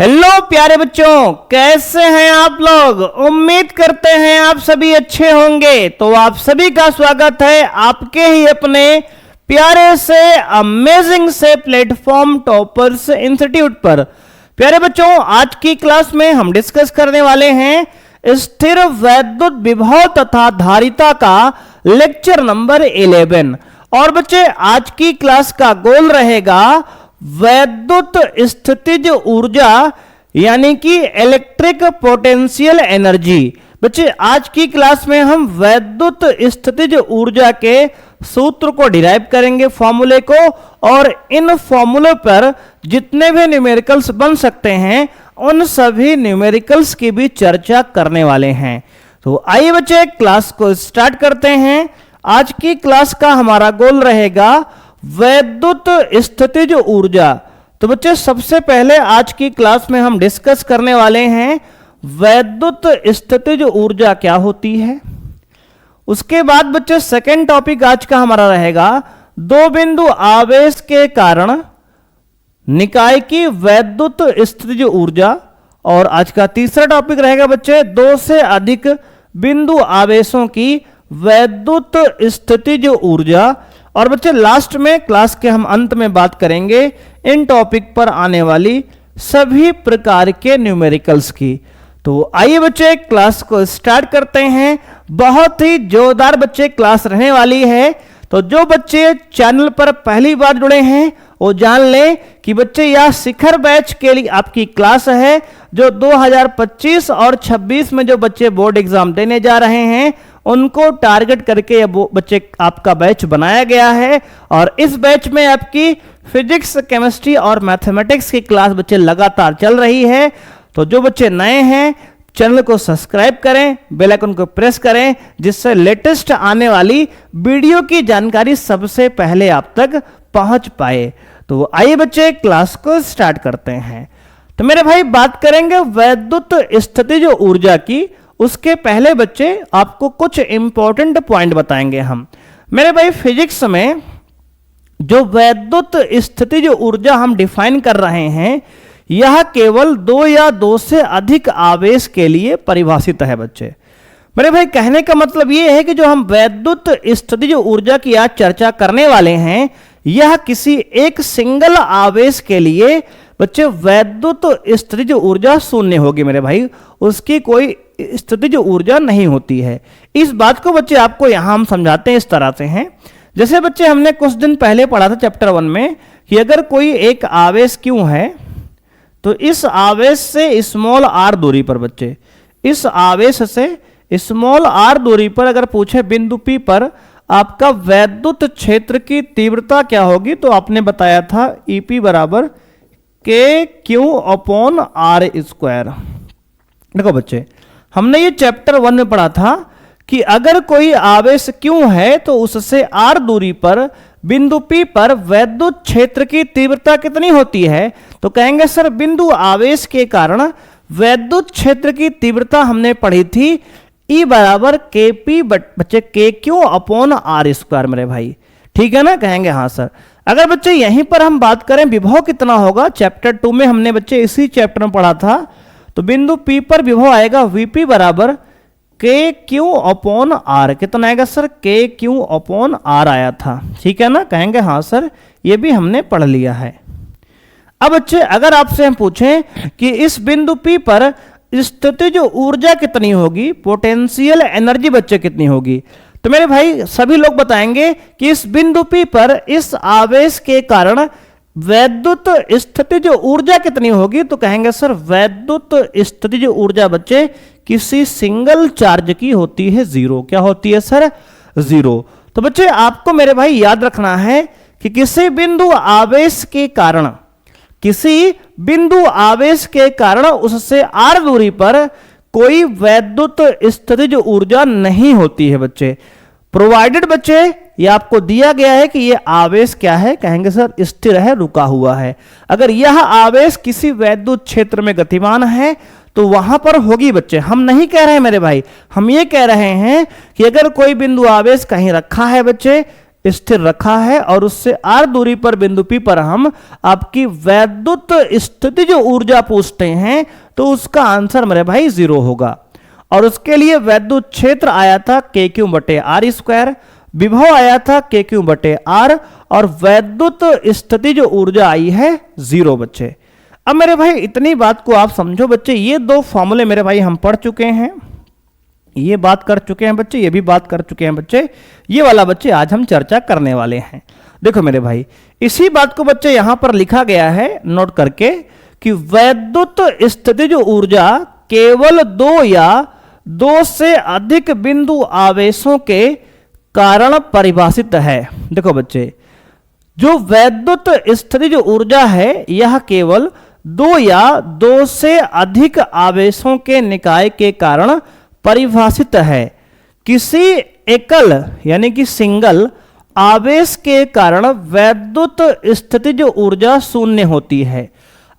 Hello प्यारे बच्चों, कैसे हैं आप लोग। उम्मीद करते हैं आप सभी अच्छे होंगे। तो आप सभी का स्वागत है आपके ही अपने प्यारे से अमेजिंग से प्लेटफॉर्म टॉपर्स इंस्टीट्यूट पर। प्यारे बच्चों, आज की क्लास में हम डिस्कस करने वाले हैं स्थिर वैद्युत विभव तथा धारिता का लेक्चर नंबर 11। और बच्चे, आज की क्लास का गोल रहेगा वैद्युत स्थितिज ऊर्जा यानी कि इलेक्ट्रिक पोटेंशियल एनर्जी। बच्चे, आज की क्लास में हम वैद्युत स्थितिज ऊर्जा के सूत्र को डिराइव करेंगे, फॉर्मूले को, और इन फॉर्मूले पर जितने भी न्यूमेरिकल्स बन सकते हैं उन सभी न्यूमेरिकल्स की भी चर्चा करने वाले हैं। तो आइए बच्चे, क्लास को स्टार्ट करते हैं। आज की क्लास का हमारा गोल रहेगा वैद्युत स्थितिज ऊर्जा। तो बच्चे, सबसे पहले आज की क्लास में हम डिस्कस करने वाले हैं वैद्युत स्थितिज ऊर्जा क्या होती है। उसके बाद बच्चे, सेकंड टॉपिक आज का हमारा रहेगा दो बिंदु आवेश के कारण निकाय की वैद्युत स्थितिज ऊर्जा। और आज का तीसरा टॉपिक रहेगा बच्चे दो से अधिक बिंदु आवेशों की वैद्युत स्थितिज ऊर्जा। और बच्चे, लास्ट में क्लास के हम अंत में बात करेंगे इन टॉपिक पर आने वाली सभी प्रकार के न्यूमेरिकल्स की। तो आइए बच्चे, क्लास को स्टार्ट करते हैं। बहुत ही जोरदार बच्चे क्लास रहने वाली है। तो जो बच्चे चैनल पर पहली बार जुड़े हैं वो जान लें कि बच्चे यह शिखर बैच के लिए आपकी क्लास है, जो 2025 और 26 में जो बच्चे बोर्ड एग्जाम देने जा रहे हैं उनको टारगेट करके ये बच्चे आपका बैच बनाया गया है। और इस बैच में आपकी फिजिक्स, केमिस्ट्री और मैथमेटिक्स की क्लास बच्चे लगातार चल रही है। तो जो बच्चे नए हैं चैनल को सब्सक्राइब करें, बेल आइकन को प्रेस करें, जिससे लेटेस्ट आने वाली वीडियो की जानकारी सबसे पहले आप तक पहुंच पाए। तो आइए बच्चे, क्लास को स्टार्ट करते हैं। तो मेरे भाई, बात करेंगे वैद्युत स्थितिज ऊर्जा की। उसके पहले बच्चे आपको कुछ इंपॉर्टेंट पॉइंट बताएंगे हम। मेरे भाई, फिजिक्स में जो वैद्युत स्थितिज ऊर्जा हम डिफाइन कर रहे हैं यह केवल दो या दो से अधिक आवेश के लिए परिभाषित है। बच्चे मेरे भाई, कहने का मतलब यह है कि जो हम वैद्युत स्थितिज ऊर्जा की आज चर्चा करने वाले हैं यह किसी एक सिंगल आवेश के लिए बच्चे वैद्युत स्थितिज ऊर्जा शून्य होगी। मेरे भाई, उसकी कोई स्थितिज ऊर्जा नहीं होती है। इस बात को बच्चे आपको यहां हम समझाते हैं इस तरह से हैं। जैसे बच्चे हमने कुछ दिन पहले पढ़ा था चैप्टर 1 में कि अगर कोई एक आवेश क्यों है तो इस आवेश से स्मॉल आर दूरी पर, बच्चे इस आवेश से स्मॉल आर दूरी पर अगर पूछे बिंदु P पर आपका वैद्युत क्षेत्र की तीव्रता क्या होगी, तो आपने बताया था EP बराबर KQ/R²। देखो बच्चे, हमने ये चैप्टर 1 में पढ़ा था कि अगर कोई आवेश क्यों है तो उससे R दूरी पर बिंदु P पर वैद्युत क्षेत्र की तीव्रता कितनी होती है। तो कहेंगे सर, बिंदु आवेश के कारण वैद्युत क्षेत्र की तीव्रता हमने पढ़ी थी E बराबर KP बच्चे KQ/R²। मेरे भाई ठीक है ना, कहेंगे हाँ सर। अगर बच्चे यहीं पर हम बात करें विभव कितना होगा, चैप्टर 2 में हमने बच्चे इसी चैप्टर में पढ़ा था। तो बिंदु P पर विभव आएगा VP बराबर KQ/R। कितना आएगा सर, KQ/R आया था। ठीक है ना, कहेंगे हाँ सर, ये भी हमने पढ़ लिया है। अब बच्चे, अगर आपसे हम पूछें कि इस बिंदु P पर स्थितिज ऊर्जा कितनी होगी, पोटेंशियल एनर्जी बच्चे कितनी होगी, तो मेरे भाई सभी लोग बताएंगे कि इस बिंदु P पर इस आवेश के कारण वैद्युत स्थितिज ऊर्जा कितनी होगी। तो कहेंगे सर, वैद्युत स्थितिज ऊर्जा बच्चे किसी सिंगल चार्ज की होती है जीरो। क्या होती है सर, जीरो। तो बच्चे आपको मेरे भाई याद रखना है कि किसी बिंदु आवेश के कारण उससे R दूरी पर कोई वैद्युत स्थितिज ऊर्जा नहीं होती है। बच्चे प्रोवाइडेड बच्चे ये आपको दिया गया है कि ये आवेश क्या है, कहेंगे सर स्थिर है, रुका हुआ है। अगर यह आवेश किसी वैद्युत क्षेत्र में गतिमान है तो वहां पर होगी। बच्चे हम नहीं कह रहे हैं मेरे भाई, हम ये कह रहे हैं कि अगर कोई बिंदु आवेश कहीं रखा है बच्चे स्थिर रखा है और उससे r दूरी पर बिंदु P पर हम आपकी वैद्युत स्थिति जो ऊर्जा पूछते हैं तो उसका आंसर मेरे भाई 0 होगा। और उसके लिए वैद्युत क्षेत्र आया था KQ/r², विभव आया था KQ/r और वैद्युत स्थिति जो ऊर्जा आई है 0 बच्चे। अब मेरे भाई इतनी बात को आप समझो बच्चे, ये दो फॉर्मूले मेरे भाई हम पढ़ चुके हैं, ये बात कर चुके हैं बच्चे, ये भी बात कर चुके हैं बच्चे, ये वाला बच्चे आज हम चर्चा करने वाले हैं। देखो मेरे भाई इसी बात को बच्चे यहां पर लिखा गया है नोट करके कि वैद्युत स्थिति जो ऊर्जा केवल 2 या 2 से अधिक बिंदु आवेशों के कारण परिभाषित है। देखो बच्चे जो वैद्युत स्थिति जो ऊर्जा है यह केवल 2 या 2 से अधिक आवेशों के निकाय के कारण परिभाषित है। किसी एकल यानी कि सिंगल आवेश के कारण वैद्युत स्थिति जो ऊर्जा शून्य होती है।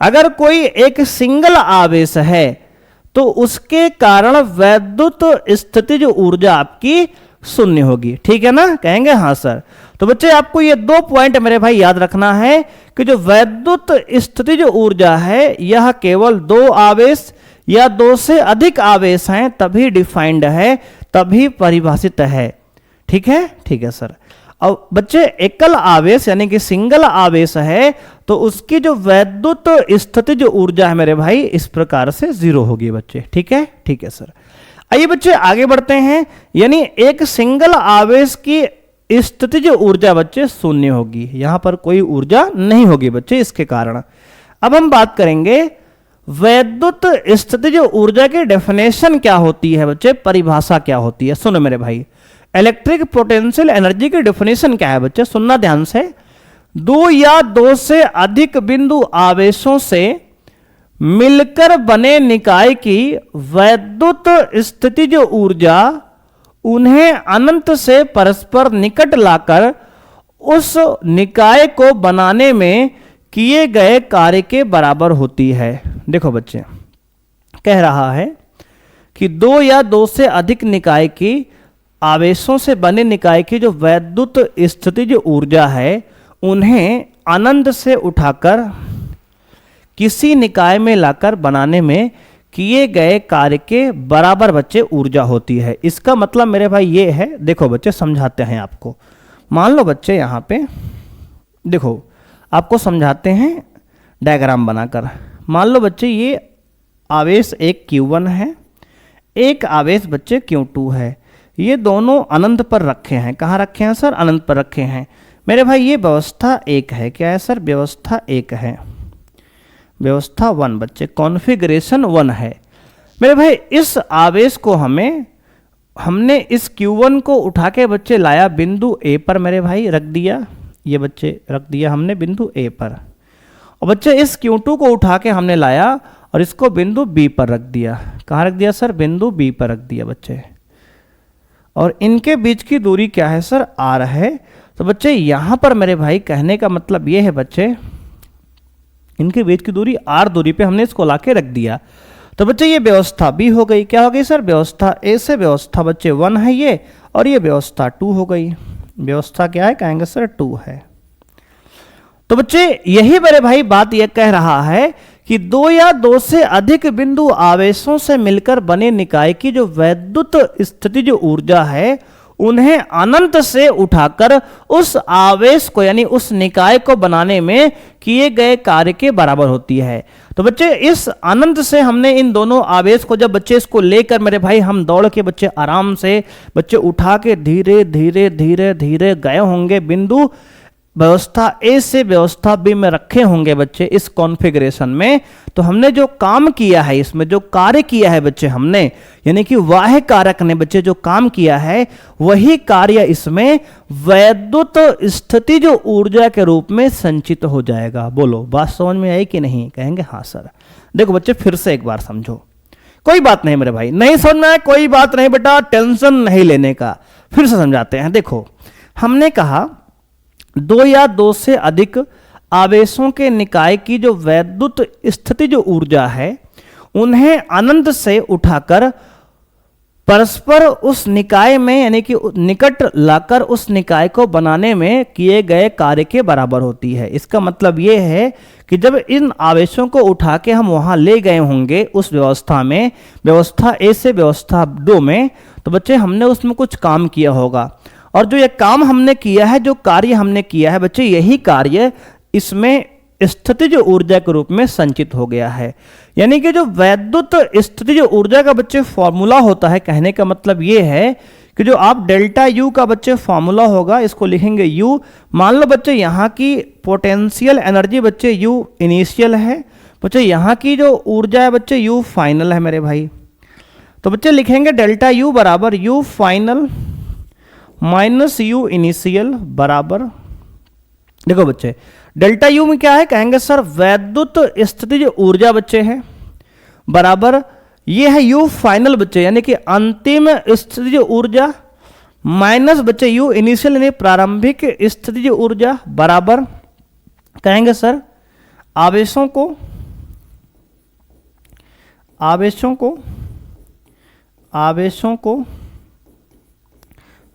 अगर कोई एक सिंगल आवेश है तो उसके कारण वैद्युत स्थिति जो ऊर्जा आपकी शून्य होगी। ठीक है ना, कहेंगे हाँ सर। तो बच्चे आपको ये 2 पॉइंट मेरे भाई याद रखना है कि जो वैद्युत स्थिति जो ऊर्जा है यह केवल 2 आवेश या 2 से अधिक आवेश हैं तभी डिफाइंड है, तभी परिभाषित है। ठीक है, ठीक है सर। अब बच्चे एकल आवेश यानी कि सिंगल आवेश है तो उसकी जो वैद्युत स्थिति जो ऊर्जा है मेरे भाई इस प्रकार से 0 होगी बच्चे। ठीक है, ठीक है सर। आइए बच्चे आगे बढ़ते हैं, यानी एक सिंगल आवेश की स्थिति जो ऊर्जा बच्चे शून्य होगी, यहां पर कोई ऊर्जा नहीं होगी बच्चे इसके कारण। अब हम बात करेंगे वैद्युत स्थिति जो ऊर्जा की डेफिनेशन क्या होती है बच्चे, परिभाषा क्या होती है। सुनो मेरे भाई, इलेक्ट्रिक पोटेंशियल एनर्जी की डेफिनेशन क्या है बच्चे, सुनना ध्यान से। 2 या 2 से अधिक बिंदु आवेशों से मिलकर बने निकाय की वैद्युत स्थिति जो ऊर्जा उन्हें अनंत से परस्पर निकट लाकर उस निकाय को बनाने में किए गए कार्य के बराबर होती है। देखो बच्चे कह रहा है कि 2 या 2 से अधिक निकाय की आवेशों से बने निकाय की जो वैद्युत स्थिति जो ऊर्जा है उन्हें अनंत से उठाकर किसी निकाय में लाकर बनाने में किए गए कार्य के बराबर बच्चे ऊर्जा होती है। इसका मतलब मेरे भाई ये है, देखो बच्चे समझाते हैं आपको। मान लो बच्चे यहाँ पे देखो आपको समझाते हैं डायग्राम बनाकर। मान लो बच्चे ये आवेश एक Q1 है, एक आवेश बच्चे Q2 है, ये दोनों अनंत पर रखे हैं। कहाँ रखे हैं सर, अनंत पर रखे हैं मेरे भाई। ये व्यवस्था 1 है, क्या है सर, व्यवस्था 1 है, व्यवस्था 1 बच्चे, कॉन्फ़िगरेशन 1 है मेरे भाई। इस आवेश को हमने इस Q1 को उठा के बच्चे लाया बिंदु A पर मेरे भाई, रख दिया, ये बच्चे रख दिया हमने बिंदु A पर। और बच्चे इस Q2 को उठा के हमने लाया और इसको बिंदु B पर रख दिया। कहाँ रख दिया सर, बिंदु B पर रख दिया बच्चे। और इनके बीच की दूरी क्या है सर, R है। तो बच्चे यहाँ पर मेरे भाई कहने का मतलब ये है बच्चे, इनके बीच की दूरी R दूरी पे हमने इसको लाके रख दिया। तो बच्चे ये व्यवस्था B हो गई। क्या हो गई सर, व्यवस्था A से व्यवस्था बच्चे 1 है ये, और ये व्यवस्था 2 हो गई। व्यवस्था क्या है, कहेंगे सर 2 है। तो बच्चे यही मेरे भाई बात ये कह रहा है कि 2 या 2 से अधिक बिंदु आवेशों से मिलकर बने निकाय की जो वैद्युत स्थिति जो ऊर्जा है उन्हें अनंत से उठाकर उस आवेश को यानी उस निकाय को बनाने में किए गए कार्य के बराबर होती है। तो बच्चे इस अनंत से हमने इन दोनों आवेश को जब बच्चे इसको लेकर मेरे भाई हम दौड़ के बच्चे आराम से बच्चे उठा के धीरे धीरे धीरे धीरे गए होंगे बिंदु व्यवस्था A से व्यवस्था B में रखे होंगे बच्चे इस कॉन्फ़िगरेशन में। तो हमने जो काम किया है, इसमें जो कार्य किया है बच्चे हमने, यानी कि बाह्य कारक ने बच्चे जो काम किया है वही कार्य इसमें वैद्युत स्थिति जो ऊर्जा के रूप में संचित हो जाएगा। बोलो बात समझ में आई कि नहीं, कहेंगे हाँ सर। देखो बच्चे फिर से एक बार समझो, कोई बात नहीं मेरे भाई, नहीं समझ में आया कोई बात नहीं बेटा, टेंशन नहीं लेने का। फिर से समझाते हैं। देखो हमने कहा 2 या 2 से अधिक आवेशों के निकाय की जो वैद्युत स्थिति जो ऊर्जा है उन्हें अनंत से उठाकर परस्पर उस निकाय में यानी कि निकट लाकर उस निकाय को बनाने में किए गए कार्य के बराबर होती है। इसका मतलब ये है कि जब इन आवेशों को उठा के हम वहां ले गए होंगे उस व्यवस्था में, व्यवस्था ए से व्यवस्था 2 में, तो बच्चे हमने उसमें कुछ काम किया होगा, और जो ये काम हमने किया है, जो कार्य हमने किया है बच्चे, यही कार्य इसमें स्थितिज ऊर्जा के रूप में संचित हो गया है। यानी कि जो वैद्युत स्थितिज ऊर्जा का बच्चे फॉर्मूला होता है, कहने का मतलब ये है कि जो आप डेल्टा यू का बच्चे फॉर्मूला होगा, इसको लिखेंगे यू। मान लो बच्चे यहाँ की पोटेंशियल एनर्जी बच्चे यू इनिशियल है, बच्चे यहाँ की जो ऊर्जा है बच्चे यू फाइनल है मेरे भाई। तो बच्चे लिखेंगे डेल्टा यू बराबर U final minus U initial बराबर, देखो बच्चे डेल्टा यू में क्या है, कहेंगे सर वैद्युत स्थितिज ऊर्जा बच्चे है बराबर ये है यू फाइनल बच्चे यानी कि अंतिम स्थितिज ऊर्जा माइनस बच्चे यू इनिशियल यानी प्रारंभिक स्थितिज ऊर्जा बराबर कहेंगे सर आवेशों को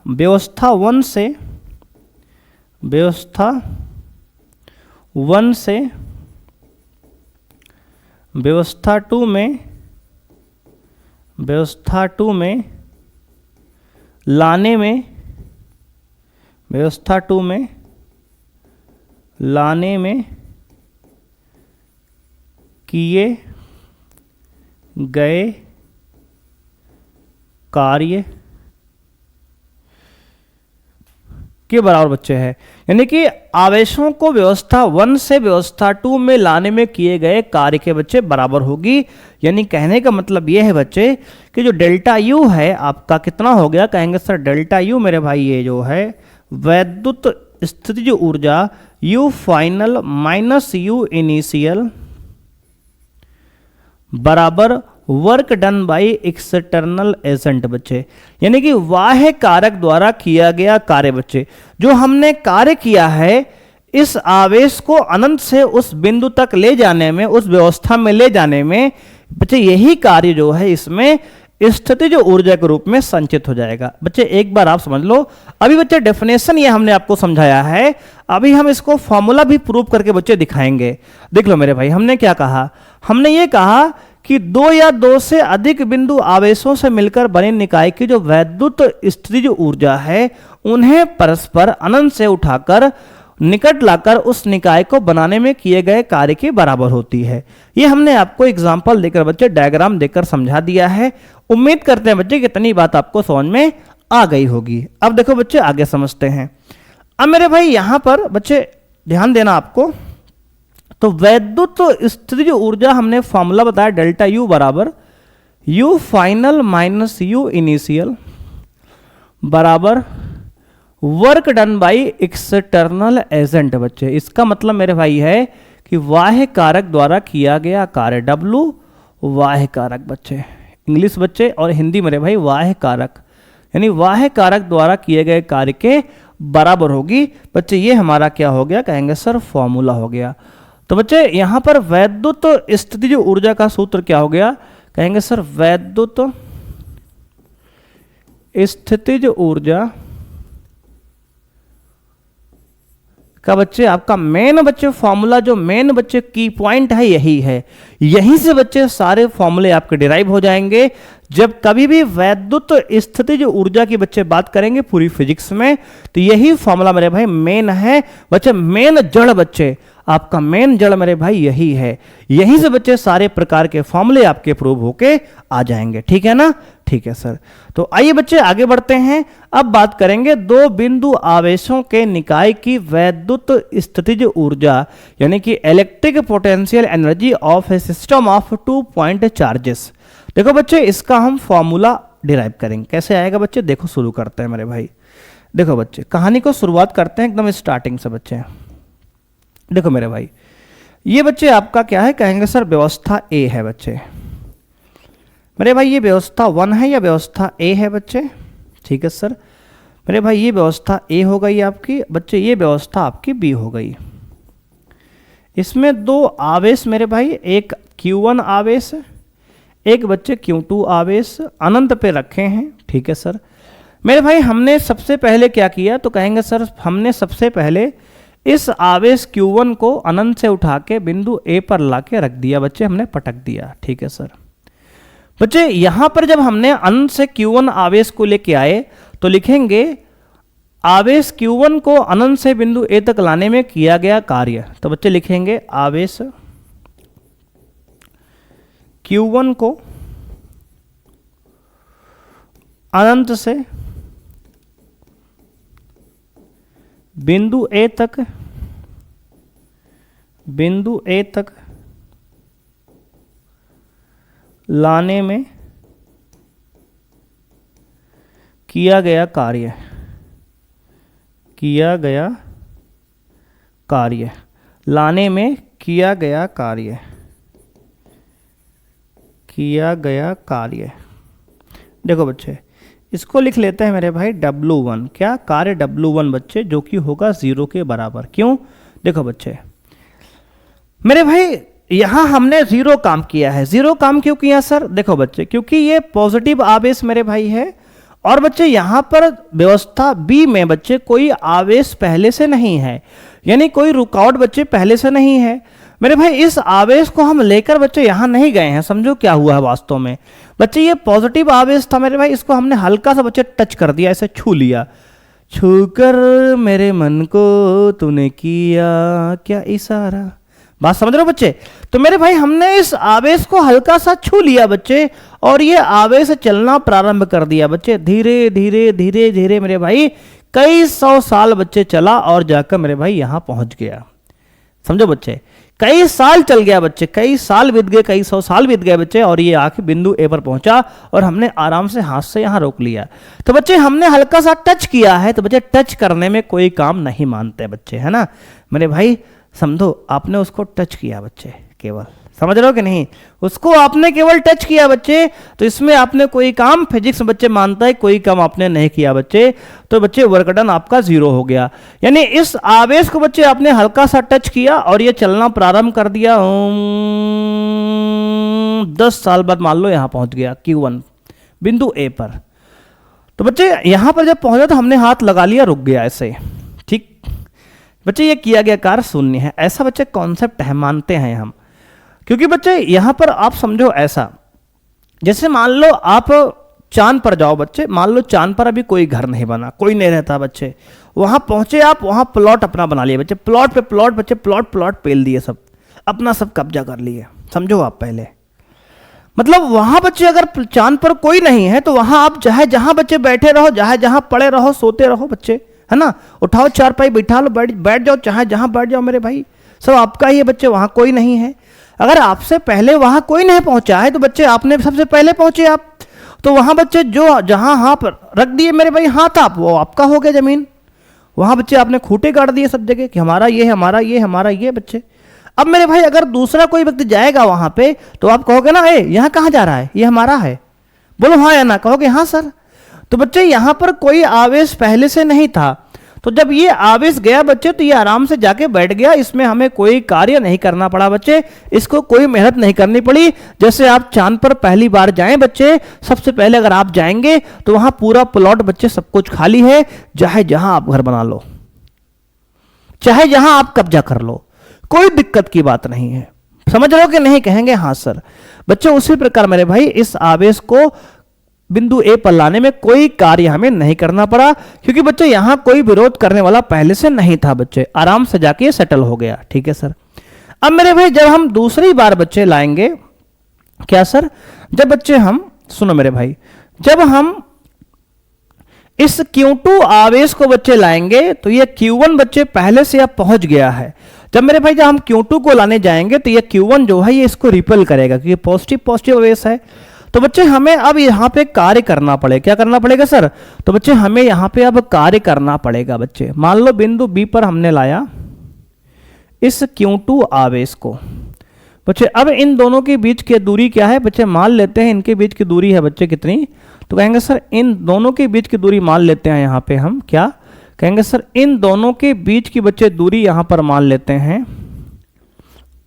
व्यवस्था 1 से व्यवस्था 2 में लाने में किए गए कार्य के बराबर बच्चे है। यानी कि आवेशों को व्यवस्था 1 से व्यवस्था 2 में लाने में किए गए कार्य के बच्चे बराबर होगी। यानी कहने का मतलब यह है बच्चे कि जो डेल्टा यू है आपका कितना हो गया, कहेंगे सर डेल्टा यू मेरे भाई ये जो है वैद्युत स्थितिज ऊर्जा U final minus U initial बराबर work done by external agent बच्चे, यानी कि बाह्य कारक द्वारा किया गया कार्य बच्चे। जो हमने कार्य किया है इस आवेश को अनंत से उस बिंदु तक ले जाने में, उस व्यवस्था में ले जाने में बच्चे, यही कार्य जो है इसमें स्थितिज ऊर्जा के रूप में संचित हो जाएगा। बच्चे एक बार आप समझ लो, अभी बच्चे डेफिनेशन ये हमने आपको समझाया है, अभी हम इसको फॉर्मूला भी प्रूव करके बच्चे दिखाएंगे। देख लो मेरे भाई, हमने क्या कहा, हमने ये कहा कि 2 या 2 से अधिक बिंदु आवेशों से मिलकर बने निकाय की जो वैद्युत स्थितिज ऊर्जा है उन्हें परस्पर अनंत से उठाकर निकट लाकर उस निकाय को बनाने में किए गए कार्य के बराबर होती है। ये हमने आपको एग्जांपल देकर बच्चे, डायग्राम देकर समझा दिया है। उम्मीद करते हैं बच्चे कितनी बात आपको समझ में आ गई होगी। अब देखो बच्चे आगे समझते हैं। अब मेरे भाई यहां पर बच्चे ध्यान देना आपको, तो वैद्युत स्थितिज ऊर्जा हमने फॉर्मूला बताया डेल्टा यू बराबर U final minus U initial बराबर work done by external agent बच्चे। इसका मतलब मेरे भाई है कि बाह्य कारक द्वारा किया गया कार्य, डब्लू बाह्य कारक बच्चे, इंग्लिश बच्चे और हिंदी मेरे भाई बाह्य कारक, यानी बाह्य कारक द्वारा किए गए कार्य के बराबर होगी बच्चे। ये हमारा क्या हो गया, कहेंगे सर फॉर्मूला हो गया। तो बच्चे यहां पर वैद्युत स्थितिज ऊर्जा का सूत्र क्या हो गया, कहेंगे सर वैद्युत स्थितिज ऊर्जा का बच्चे आपका मेन बच्चे फॉर्मूला, जो मेन बच्चे की पॉइंट है यही है। यहीं से बच्चे सारे फॉर्मूले आपके डिराइव हो जाएंगे। जब कभी भी वैद्युत स्थितिज ऊर्जा की बच्चे बात करेंगे पूरी फिजिक्स में, तो यही फॉर्मूला मेरे भाई मेन है बच्चे, मेन जड़ बच्चे, आपका मेन जड़ मेरे भाई यही है। यहीं से बच्चे सारे प्रकार के फॉर्मूले आपके प्रूव होके आ जाएंगे। ठीक है ना, ठीक है सर। तो आइए बच्चे आगे बढ़ते हैं। अब बात करेंगे 2 बिंदु आवेशों के निकाय की वैद्युत स्थितिज ऊर्जा, यानी कि electric potential energy of A system of 2 point charges. देखो बच्चे इसका हम फॉर्मूला डिराइव करेंगे। कैसे आएगा बच्चे, देखो शुरू करते हैं मेरे भाई। देखो बच्चे कहानी को शुरुआत करते हैं एकदम स्टार्टिंग से बच्चे। देखो मेरे भाई ये बच्चे आपका क्या है, कहेंगे सर व्यवस्था ए है बच्चे। मेरे भाई ये व्यवस्था 1 है या व्यवस्था ए है बच्चे, ठीक है सर। मेरे भाई ये व्यवस्था ए हो गई आपकी बच्चे, ये व्यवस्था आपकी बी हो गई। इसमें 2 आवेश मेरे भाई, एक Q1 आवेश, एक बच्चे Q2 आवेश अनंत पे रखे हैं, ठीक है सर। मेरे भाई हमने सबसे पहले क्या किया, तो कहेंगे सर हमने सबसे पहले इस आवेश Q1 को अनंत से उठा के बिंदु A पर ला के रख दिया बच्चे, हमने पटक दिया, ठीक है सर। बच्चे यहां पर जब हमने अनंत से Q1 आवेश को लेके आए तो लिखेंगे आवेश Q1 को अनंत से बिंदु A तक लाने में किया गया कार्य। तो बच्चे लिखेंगे आवेश Q1 को अनंत से बिंदु A तक लाने में किया गया कार्य, लाने में किया गया कार्य। देखो बच्चे इसको लिख लेते हैं मेरे भाई W1, क्या कार्य W1 बच्चे, जो कि होगा 0 के बराबर। क्यों, देखो बच्चे मेरे भाई यहां हमने 0 काम किया है। 0 काम क्यों किया सर, देखो बच्चे क्योंकि ये पॉजिटिव आवेश मेरे भाई है और बच्चे यहां पर व्यवस्था बी में बच्चे कोई आवेश पहले से नहीं है, यानी कोई रुकावट बच्चे पहले से नहीं है। मेरे भाई इस आवेश को हम लेकर बच्चे यहां नहीं गए हैं, समझो क्या हुआ है वास्तव में बच्चे, ये पॉजिटिव आवेश था मेरे भाई, इसको हमने हल्का सा बच्चे टच कर दिया, ऐसे छू लिया, छूकर मेरे मन को तूने किया क्या इशारा, बात समझ रहे हो बच्चे। तो मेरे भाई हमने इस आवेश को हल्का सा छू लिया बच्चे और ये आवेश चलना प्रारंभ कर दिया बच्चे, धीरे धीरे धीरे धीरे मेरे भाई कई सौ साल बच्चे चला और जाकर मेरे भाई यहां पहुंच गया, समझो बच्चे, कई साल चल गया बच्चे, कई साल बीत गए, कई सौ साल बीत गए बच्चे और ये आके बिंदु ए पर पहुंचा और हमने आराम से हाथ से यहां रोक लिया। तो बच्चे हमने हल्का सा टच किया है, तो बच्चे टच करने में कोई काम नहीं मानते बच्चे, है ना मेरे भाई, समझो आपने उसको टच किया बच्चे, केवल समझ रहे हो कि नहीं, उसको आपने केवल टच किया बच्चे, तो इसमें आपने कोई काम, फिजिक्स बच्चे मानता है कोई काम आपने नहीं किया बच्चे, तो बच्चे वर्क डन आपका 0 हो गया। यानी इस आवेश को बच्चे आपने हल्का सा टच किया और ये चलना प्रारंभ कर दिया, 10 साल बाद मान लो यहां पहुंच गया Q1 बिंदु A पर। तो बच्चे यहां पर जब पहुंचा तो हमने हाथ लगा लिया, रुक गया ऐसे, ठीक बच्चे, ये किया गया कार्य शून्य है, ऐसा बच्चे कॉन्सेप्ट है, मानते हैं हम। क्योंकि बच्चे यहां पर आप समझो ऐसा, जैसे मान लो आप चांद पर जाओ बच्चे, मान लो चांद पर अभी कोई घर नहीं बना, कोई नहीं रहता बच्चे, वहां पहुंचे आप, वहां प्लॉट अपना बना लिए बच्चे, प्लॉट पे प्लॉट बच्चे, प्लॉट पेल दिए, सब अपना सब कब्जा कर लिए, समझो आप पहले, मतलब वहां बच्चे अगर चांद पर कोई नहीं है तो वहां आप चाहे जहां बच्चे बैठे रहो, चाहे जहां पड़े रहो, सोते रहो बच्चे, है ना, उठाओ चारपाई बिठा लो, बैठ जाओ, चाहे जहां बैठ जाओ मेरे भाई, सब आपका ही है बच्चे, वहां कोई नहीं है। अगर आपसे पहले वहां कोई नहीं पहुंचा है तो बच्चे आपने सबसे पहले पहुंचे आप, तो वहां बच्चे जो जहां हाथ रख दिए मेरे भाई, हाथ आप, वो आपका हो गया जमीन, वहां बच्चे आपने खूंटे गाड़ दिए सब जगह कि हमारा ये, हमारा ये, हमारा ये बच्चे। अब मेरे भाई अगर दूसरा कोई व्यक्ति जाएगा वहां पे तो आप कहोगे ना, ए यहाँ कहाँ जा रहा है, ये हमारा है, बोलो हाँ या ना, कहोगे हाँ सर। तो बच्चे यहां पर कोई आवेश पहले से नहीं था, तो जब ये आवेश गया बच्चे तो ये आराम से जाके बैठ गया, इसमें हमें कोई कार्य नहीं करना पड़ा बच्चे, इसको कोई मेहनत नहीं करनी पड़ी। जैसे आप चांद पर पहली बार जाएं बच्चे, सबसे पहले अगर आप जाएंगे तो वहां पूरा प्लॉट बच्चे सब कुछ खाली है, चाहे जहां आप घर बना लो, चाहे जहां आप कब्जा कर लो, कोई दिक्कत की बात नहीं है, समझ रहे हो कि नहीं, कहेंगे हाँ सर। बच्चे उसी प्रकार मेरे भाई इस आवेश को बिंदु ए पर लाने में कोई कार्य हमें नहीं करना पड़ा, क्योंकि बच्चे यहां कोई विरोध करने वाला पहले से नहीं था बच्चे, आराम से जाके सेटल हो गया, ठीक है सर। अब मेरे भाई जब हम दूसरी बार बच्चे लाएंगे, क्या सर, जब बच्चे हम सुनो मेरे भाई, जब हम इस Q2 आवेश को बच्चे लाएंगे तो ये Q1 बच्चे पहले से अब पहुंच गया है। जब मेरे भाई जब हम Q2 को लाने जाएंगे तो ये Q1 जो है ये इसको रिपेल करेगा, क्योंकि पॉजिटिव आवेश है। तो बच्चे हमें अब यहाँ पे कार्य करना पड़ेगा, क्या करना पड़ेगा सर, तो बच्चे हमें यहाँ पे अब कार्य करना पड़ेगा बच्चे। मान लो बिंदु बी पर हमने लाया इस Q2 आवेश को बच्चे, अब इन दोनों के बीच की दूरी क्या है बच्चे, मान लेते हैं इनके बीच की दूरी है बच्चे कितनी, तो कहेंगे सर इन दोनों के बीच की दूरी मान लेते हैं यहाँ पे हम, क्या कहेंगे सर, इन दोनों के बीच की बच्चे दूरी यहाँ पर मान लेते हैं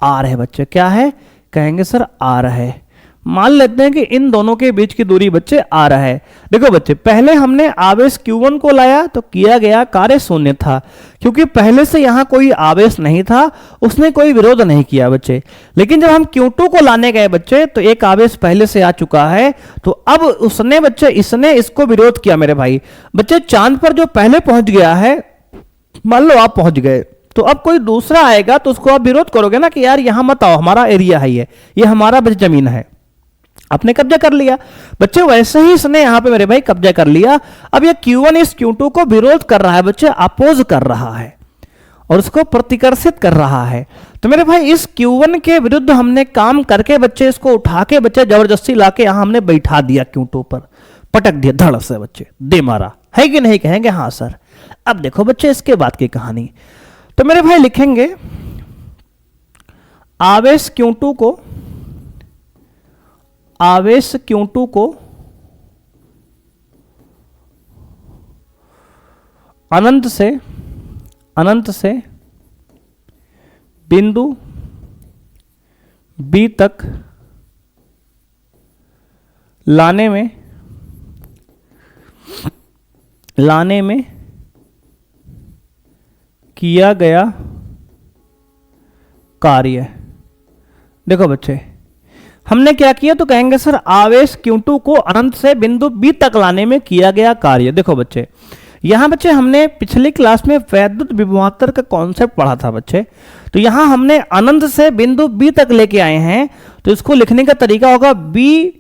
आर है बच्चे, क्या है, कहेंगे सर आर है। मान लेते हैं कि इन दोनों के बीच की दूरी बच्चे आ रहा है। देखो बच्चे, पहले हमने आवेश Q1 को लाया तो किया गया कार्य शून्य था, क्योंकि पहले से यहां कोई आवेश नहीं था, उसने कोई विरोध नहीं किया बच्चे। लेकिन जब हम Q2 को लाने गए बच्चे तो एक आवेश पहले से आ चुका है, तो अब उसने बच्चे इसने इसको विरोध किया मेरे भाई। बच्चे चांद पर जो पहले पहुंच गया है, मान लो आप पहुंच गए, तो अब कोई दूसरा आएगा तो उसको आप विरोध करोगे ना कि यार यहां मत आओ, हमारा एरिया है, ये हमारा बच्चे जमीन है, आपने कब्जा कर लिया। बच्चे वैसे ही इसने यहां पे मेरे भाई कब्जा कर लिया। अब ये Q1 इस Q2 को विरोध कर रहा है बच्चे, अपोज कर रहा है और उसको प्रतिकर्षित कर रहा है। तो मेरे भाई इस Q1 के विरुद्ध हमने काम करके बच्चे इसको उठा के बच्चे जबरदस्ती लाके यहां हमने बैठा दिया, Q2 पर पटक दिया धड़ से बच्चे, दे मारा, है कि नहीं? कहेंगे हाँ सर। अब देखो बच्चे इसके बाद की कहानी, तो मेरे भाई लिखेंगे आवेश Q2 को अनंत से बिंदु B तक लाने में किया गया कार्य। देखो बच्चे, हमने क्या किया तो कहेंगे सर आवेश Q2 को अनंत से बिंदु B तक लाने में किया गया कार्य। देखो बच्चे, यहां बच्चे हमने पिछली क्लास में वैद्युत विभवांतर का कॉन्सेप्ट पढ़ा था बच्चे, तो यहां हमने अनंत से बिंदु B तक लेके आए हैं, तो इसको लिखने का तरीका होगा B,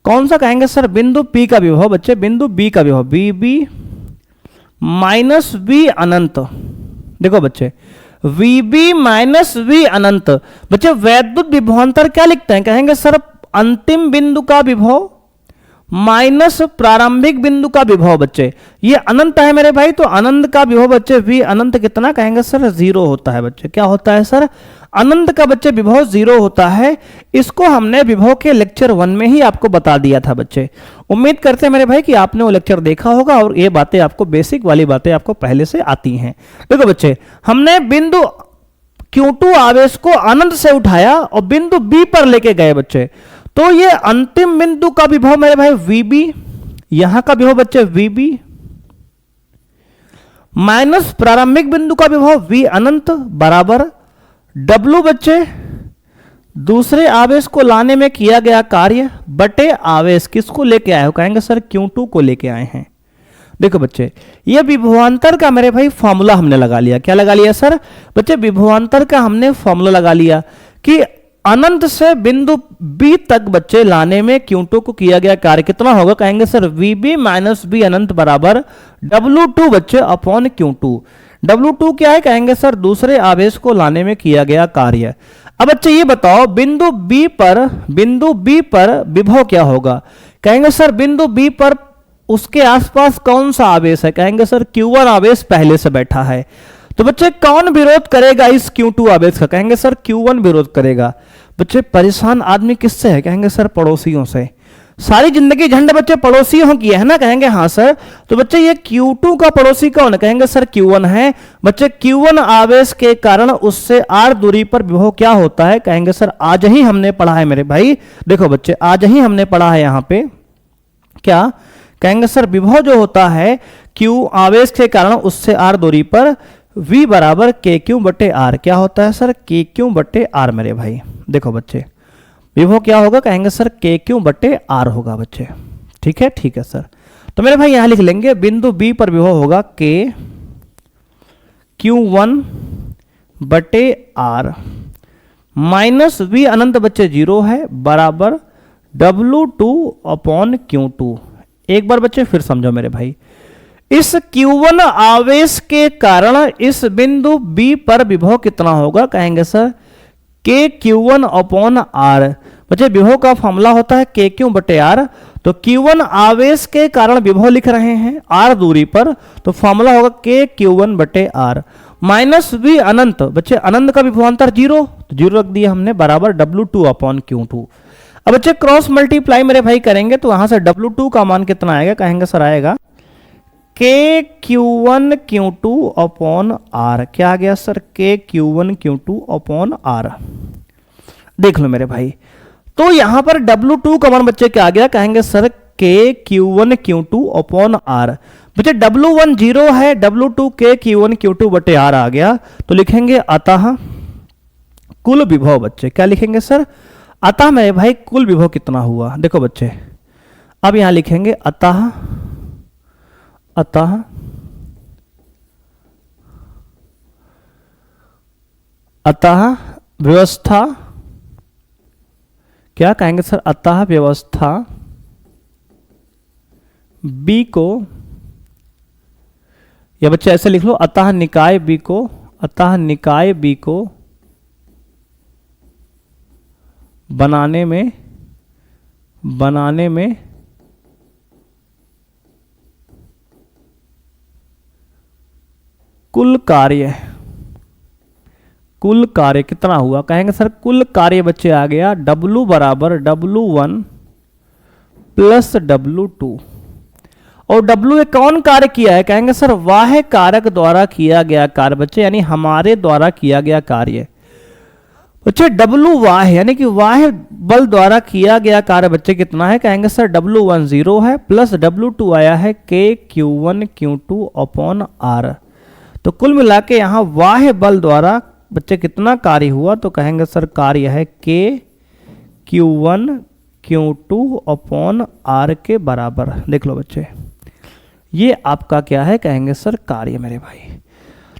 कौन सा कहेंगे सर? बिंदु P का विभव बच्चे, बिंदु B का विभव VB माइनस V अनंत। देखो बच्चे, VB माइनस V अनंत। बच्चे वैद्युत विभवांतर क्या लिखते हैं? कहेंगे सर अंतिम बिंदु का विभव माइनस प्रारंभिक बिंदु का विभव। बच्चे ये अनंत है मेरे भाई, तो अनंत का विभव बच्चे V अनंत कितना? कहेंगे सर 0 होता है बच्चे। क्या होता है सर? अनंत का बच्चे विभव 0 होता है। इसको हमने विभव के लेक्चर 1 में ही आपको बता दिया था बच्चे। उम्मीद करते हैं मेरे भाई कि आपने वो लेक्चर देखा होगा और ये बातें आपको, बेसिक वाली बातें आपको पहले से आती हैं। देखो बच्चे, हमने बिंदु Q2 आवेश को अनंत से उठाया और बिंदु B पर लेके गए बच्चे, तो ये अंतिम बिंदु का विभव मेरे भाई VB, यहां का विभव बच्चे VB माइनस प्रारंभिक बिंदु का विभव V अनंत बराबर W बच्चे दूसरे आवेश को लाने में किया गया कार्य बटे आवेश। किसको लेके आए हो? कहेंगे सर Q2 को लेके आए हैं। देखो बच्चे, ये विभवांतर का मेरे भाई फॉर्मूला हमने लगा लिया। क्या लगा लिया सर? बच्चे विभवांतर का हमने फॉर्मूला लगा लिया कि अनंत से बिंदु B तक बच्चे लाने में Q2 को किया गया कार्य कितना होगा? कहेंगे सर VB माइनस B अनंत बराबर W2 बच्चे अपॉन Q2। W2 क्या है? कहेंगे सर दूसरे आवेश को लाने में किया गया कार्य। अब बच्चे ये बताओ बिंदु B पर विभव क्या होगा? कहेंगे सर बिंदु B पर उसके आसपास कौन सा आवेश है? कहेंगे सर Q1 आवेश पहले से बैठा है। तो बच्चे कौन विरोध करेगा इस Q2 आवेश का? कहेंगे सर Q1 विरोध करेगा। बच्चे परेशान आदमी किससे है? कहेंगे सर पड़ोसियों से। सारी जिंदगी झंड बच्चे पड़ोसियों की है ना? कहेंगे हाँ सर। तो बच्चे ये Q2 का पड़ोसी कौन है? कहेंगे सर Q1 है। बच्चे Q1 आवेश के कारण उससे r दूरी पर विभव क्या होता है? कहेंगे सर आज ही हमने पढ़ा है मेरे भाई। देखो बच्चे, आज ही हमने पढ़ा है यहां पे क्या? कहेंगे सर विभव जो होता है Q आवेश के कारण उससे r दूरी पर V बराबर KQ बटे R। क्या होता है सर? KQ बटे R मेरे भाई। देखो बच्चे, विभव क्या होगा? कहेंगे सर KQ बटे R होगा बच्चे। ठीक है, ठीक है सर। तो मेरे भाई यहां लिख लेंगे बिंदु B पर विभव होगा KQ1 बटे R माइनस V अनंत बच्चे 0 है बराबर W2 अपॉन Q2। एक बार बच्चे फिर समझो मेरे भाई, इस Q1 आवेश के कारण इस बिंदु B पर विभव कितना होगा? कहेंगे सर KQ1 अपॉन R। बच्चे विभव का फॉर्मूला होता है KQ बटे R। तो Q1 आवेश के कारण विभव लिख रहे हैं R दूरी पर, तो फॉर्मूला होगा KQ1 बटे R माइनस V अनंत। बच्चे अनंत का विभवांतर 0, तो 0 रख दिया हमने बराबर W2 अपॉन Q2। अब बच्चे क्रॉस मल्टीप्लाई मेरे भाई करेंगे तो वहां से W2 का मान कितना आएगा? कहेंगे सर आएगा KQ1 Q2 अपॉन R। क्या आ गया sir? KQ1 Q2 upon R। देख लो मेरे भाई, तो यहां पर W2 का मान बच्चे क्या आ गया, कहेंगे sir K Q1 Q2 upon R। बच्चे W1 0 है, W2 K Q1 Q2 बटे R आ गया, तो लिखेंगे अतः कुल विभव। बच्चे क्या लिखेंगे सर, अतः मेरे भाई कुल विभव कितना हुआ। देखो बच्चे अब यहां लिखेंगे अतः व्यवस्था, क्या कहेंगे सर, अतः व्यवस्था बी को, या बच्चे ऐसे लिख लो अतः निकाय बी को बनाने में कुल कार्य कितना हुआ, कहेंगे सर कुल कार्य बच्चे आ गया W बराबर W1 प्लस W2। और W ने कौन कार्य किया है, कहेंगे सर वाह्य कारक द्वारा किया गया कार्य बच्चे, यानी हमारे द्वारा किया गया कार्य। बच्चे W वाह्य यानी कि वाह्य बल द्वारा किया गया कार्य बच्चे कितना है, कहेंगे सर W1 0 है प्लस W2 आया है K Q1 Q2 upon R। तो कुल मिला के यहाँ वाह्य बल द्वारा बच्चे कितना कार्य हुआ, तो कहेंगे सर कार्य है K Q1 Q2 upon R के बराबर। देख लो बच्चे ये आपका क्या है, कहेंगे सर कार्य मेरे भाई।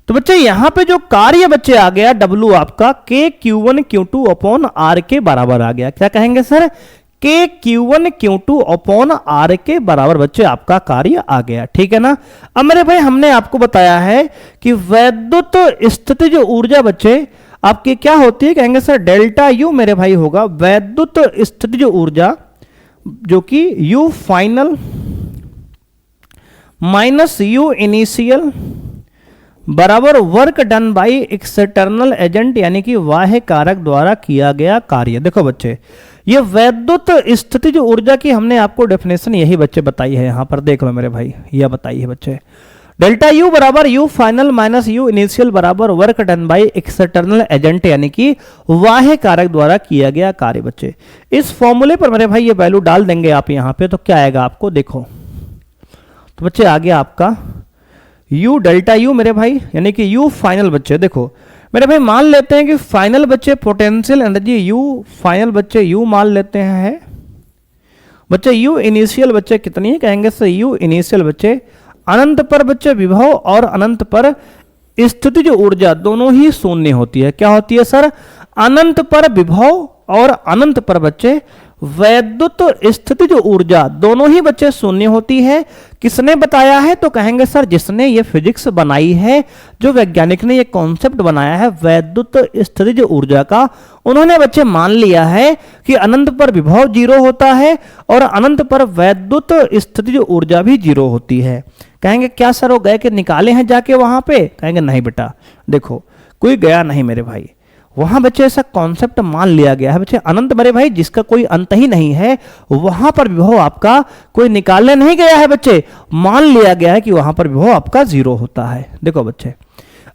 तो बच्चे यहां पे जो कार्य बच्चे आ गया W आपका K Q1 Q2 upon R के बराबर आ गया। क्या कहेंगे sir, K Q1 Q2 upon R के बराबर बच्चे आपका कार्य आ गया। ठीक है ना। अब मेरे भाई हमने आपको बताया है कि वैद्युत स्थितिज ऊर्जा बच्चे आपकी क्या होती है, कहेंगे सर डेल्टा U मेरे भाई होगा वैद्युत स्थितिज ऊर्जा, जो कि U final minus U initial बराबर work done by external agent, यानी कि बाह्य कारक द्वारा किया गया कार्य। देखो बच्चे ये वैद्युत स्थितिज ऊर्जा की हमने आपको डेफिनेशन यही बच्चे बताई है, यहां पर देख लो मेरे भाई, यह बताई है बच्चे डेल्टा U बराबर U final minus U initial बराबर work done by external agent, यानी कि बाह्य कारक द्वारा किया गया कार्य। बच्चे इस फॉर्मूले पर मेरे भाई ये वैल्यू डाल देंगे आप यहां पे, तो क्या आएगा आपको, देखो तो बच्चे आ गया आपका U डेल्टा U मेरे भाई, यानी कि U फाइनल। बच्चे देखो मेरे भाई मान लेते हैं कि फाइनल बच्चे पोटेंशियल एनर्जी U फाइनल बच्चे U मान लेते हैं बच्चे। U इनिशियल बच्चे कितनी है, कहेंगे सर U इनिशियल बच्चे अनंत पर बच्चे विभव और अनंत पर स्थितिज ऊर्जा दोनों ही शून्य होती है। क्या होती है सर, अनंत पर विभव और अनंत पर बच्चे वैद्युत स्थितिज ऊर्जा दोनों ही बच्चे शून्य होती है। किसने बताया है, तो कहेंगे सर जिसने ये फिजिक्स बनाई है, जो वैज्ञानिक ने ये कॉन्सेप्ट बनाया है वैद्युत स्थितिज ऊर्जा का, उन्होंने बच्चे मान लिया है कि अनंत पर विभव 0 होता है और अनंत पर वैद्युत स्थितिज ऊर्जा भी 0 होती है। कहेंगे क्या सर वो गए कि निकाले हैं जाके वहां पे, कहेंगे नहीं बेटा, देखो कोई गया नहीं मेरे भाई, वहां बच्चे ऐसा कॉन्सेप्ट मान लिया गया है बच्चे, अनंत मेरे भाई जिसका कोई अंत ही नहीं है, वहां पर विभव आपका कोई निकालने नहीं गया है बच्चे, मान लिया गया है कि वहां पर विभव आपका 0 होता है। देखो बच्चे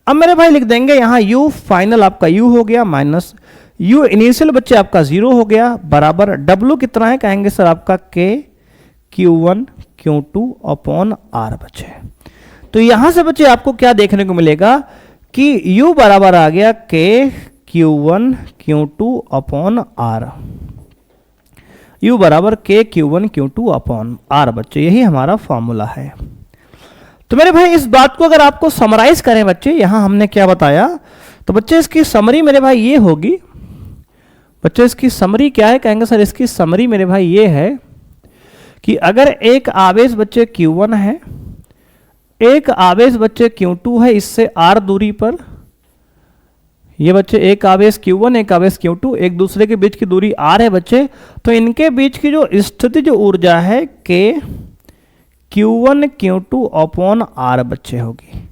अब मेरे भाई लिख देंगे यहां U फाइनल आपका U हो गया माइनस U इनिशियल बच्चे आपका 0 हो गया बराबर W कितना है, कहेंगे सर आपका K Q1 Q2 upon R बच्चे। तो यहां से बच्चे आपको क्या देखने को मिलेगा कि U बराबर आ गया K Q1 Q2 upon R, U बराबर K Q1 Q2 upon R बच्चे, यही हमारा फॉर्मूला है। तो मेरे भाई इस बात को अगर आपको समराइज करें बच्चे, यहां हमने क्या बताया, तो बच्चे इसकी समरी मेरे भाई ये होगी, बच्चे इसकी समरी क्या है, कहेंगे सर इसकी समरी मेरे भाई ये है कि अगर एक आवेश बच्चे Q1 है, एक आवेश बच्चे Q2 है, इससे R दूरी पर, ये बच्चे एक आवेश Q1 एक आवेश Q2, एक दूसरे के बीच की दूरी R है बच्चे, तो इनके बीच की जो स्थितिज ऊर्जा है K Q1 Q2 upon R बच्चे होगी।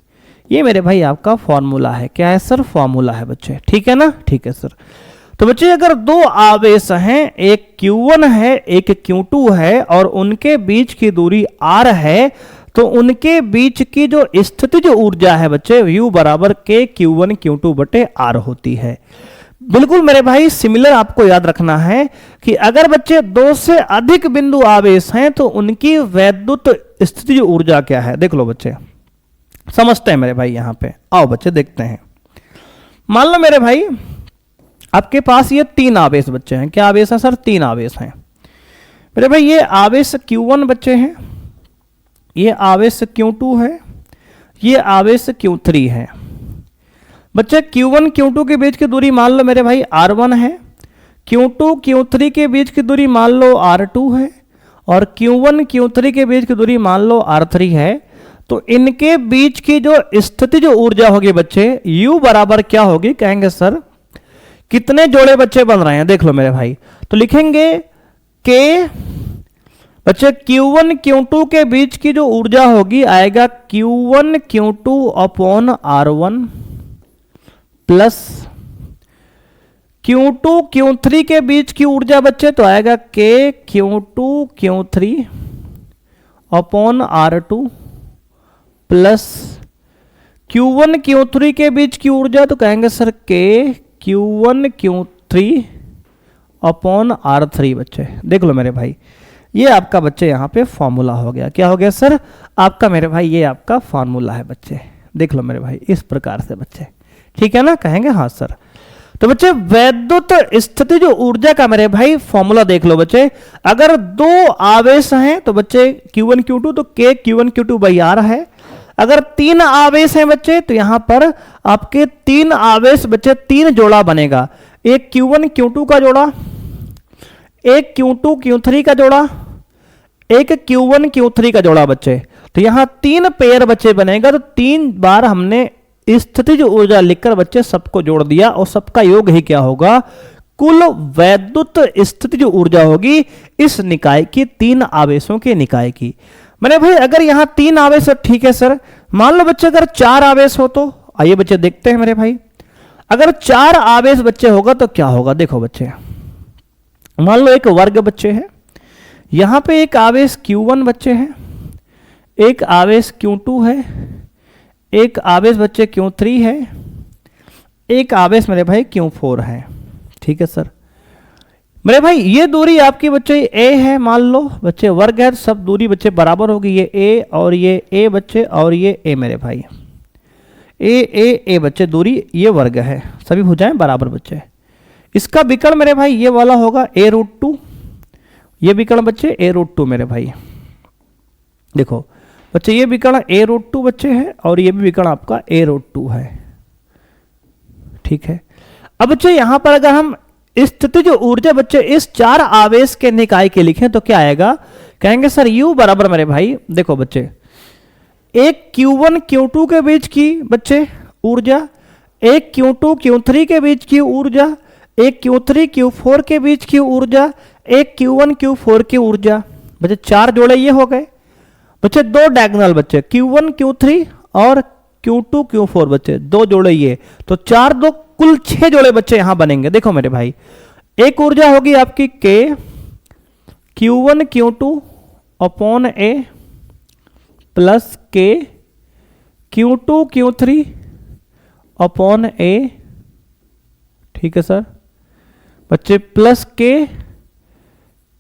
ये मेरे भाई आपका फॉर्मूला है। क्या है सर, फॉर्मूला है बच्चे, ठीक है ना, ठीक है सर। तो बच्चे अगर दो आवेश हैं, एक Q1 है एक Q2 है और उनके बीच की दूरी R है, तो उनके बीच की जो स्थितिज ऊर्जा है बच्चे U बराबर K Q1 Q2 बटे R होती है। बिल्कुल मेरे भाई सिमिलर आपको याद रखना है कि अगर बच्चे दो से अधिक बिंदु आवेश हैं तो उनकी वैद्युत स्थितिज ऊर्जा क्या है। देख लो बच्चे, समझते हैं मेरे भाई। यहां पे आओ बच्चे देखते हैं। मान लो मेरे भाई आपके पास ये तीन आवेश बच्चे हैं। क्या आवेश है सर? तीन आवेश हैं मेरे भाई। ये आवेश Q1 बच्चे हैं, ये आवेश Q2 है, ये आवेश Q3 है। बच्चे Q1 Q2 के बीच की दूरी मान लो मेरे भाई R1 है, Q2 Q3 के बीच की दूरी मान लो R2 है, और Q1 Q3 के बीच की दूरी मान लो R3 है। तो इनके बीच की जो स्थितिज ऊर्जा होगी बच्चे U बराबर क्या होगी? कहेंगे सर कितने जोड़े बच्चे बन रहे हैं। देख लो मेरे भाई, तो लिखेंगे K बच्चे Q1 Q2 के बीच की जो ऊर्जा होगी आएगा Q1 Q2 upon R1 plus Q2 Q3 के बीच की ऊर्जा बच्चे तो आएगा K Q2 Q3 upon R2 plus Q1 Q3 के बीच की ऊर्जा तो कहेंगे sir K Q1 Q3 upon R3 बच्चे। देख लो मेरे भाई, ये आपका बच्चे यहाँ पे फॉर्मूला हो गया। क्या हो गया सर? आपका मेरे भाई ये आपका फॉर्मूला है बच्चे। देख लो मेरे भाई इस प्रकार से बच्चे, ठीक है ना? कहेंगे हाँ सर। तो बच्चे वैद्युत स्थितिज ऊर्जा का मेरे भाई फॉर्मूला देख लो बच्चे। अगर दो आवेश हैं तो बच्चे Q1 Q2 तो K Q1 Q2 by R है। अगर तीन आवेश हैं बच्चे तो यहां पर आपके तीन आवेश बच्चे तीन जोड़ा बनेगा। एक Q1 Q2 का जोड़ा, एक Q2 Q3 का जोड़ा, एक Q1 Q3 का जोड़ा बच्चे। तो यहां तीन पेयर बच्चे बनेगा। तो तीन बार हमने स्थितिज ऊर्जा लिखकर बच्चे सबको जोड़ दिया और सबका योग ही क्या होगा? कुल वैद्युत स्थितिज ऊर्जा होगी इस निकाय की, तीन आवेशों के निकाय की। मैंने भाई अगर यहां तीन आवेश, ठीक है सर। मान लो बच्चे अगर चार आवेश हो तो आइए बच्चे देखते हैं मेरे भाई। अगर चार आवेश बच्चे होगा तो क्या होगा? देखो बच्चे, मान लो एक वर्ग बच्चे है, यहां पे एक आवेश Q1 बच्चे है, एक आवेश Q2 है, एक आवेश बच्चे Q3 है, एक आवेश मेरे भाई Q4 है। ठीक है सर। मेरे भाई ये दूरी आपकी बच्चे A है, मान लो बच्चे वर्ग है, सब दूरी बच्चे बराबर होगी। ये A और ये A बच्चे और ये A मेरे भाई, A बच्चे दूरी ये वर्ग है, सभी भुजाएं बराबर बच्चे। इसका विकर्ण मेरे भाई ये वाला होगा A√2, ये विकर्ण बच्चे A√2 मेरे भाई। देखो बच्चे ये विकर्ण A√2 बच्चे है और ये भी विकर्ण आपका A√2 है। ठीक है। अब बच्चे यहां पर अगर हम स्थितिज ऊर्जा बच्चे इस चार आवेश के निकाय के लिखें तो क्या आएगा? कहेंगे सर U बराबर मेरे भाई, देखो बच्चे एक Q1 Q2 के बीच की बच्चे ऊर्जा, एक Q2 Q3 के बीच की ऊर्जा, एक Q3 Q4 के बीच की ऊर्जा, एक Q1 Q4 की ऊर्जा। बच्चे चार जोड़े ये हो गए बच्चे। दो डायगोनल बच्चे Q1 Q3 और Q2 Q4 बच्चे, दो जोड़े ये, तो चार दो कुल 6 जोड़े बच्चे यहां बनेंगे। देखो मेरे भाई, एक ऊर्जा होगी आपकी K Q1 Q2 upon A plus K Q2 Q3 upon A। ठीक है सर बच्चे, plus K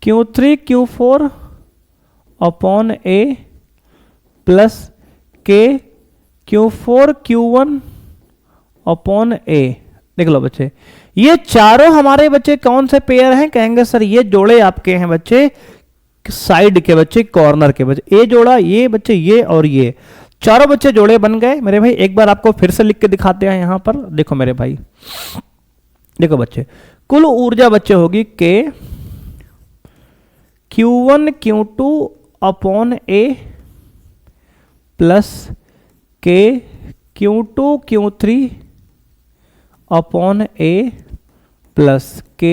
Q3 Q4 upon A plus K Q4 Q1 upon A। देख लो बच्चे, ये चारों हमारे बच्चे कौन से पेयर हैं? कहेंगे सर ये जोड़े आपके हैं बच्चे साइड के बच्चे, कॉर्नर के बच्चे। ए जोड़ा ये बच्चे, ये और ये चारों बच्चे जोड़े बन गए मेरे भाई। एक बार आपको फिर से लिख के दिखाते हैं यहां पर। देखो मेरे भाई, देखो बच्चे, कुल ऊर्जा बच्चे होगी K Q1 Q2 upon A plus K Q2 Q3 upon A plus K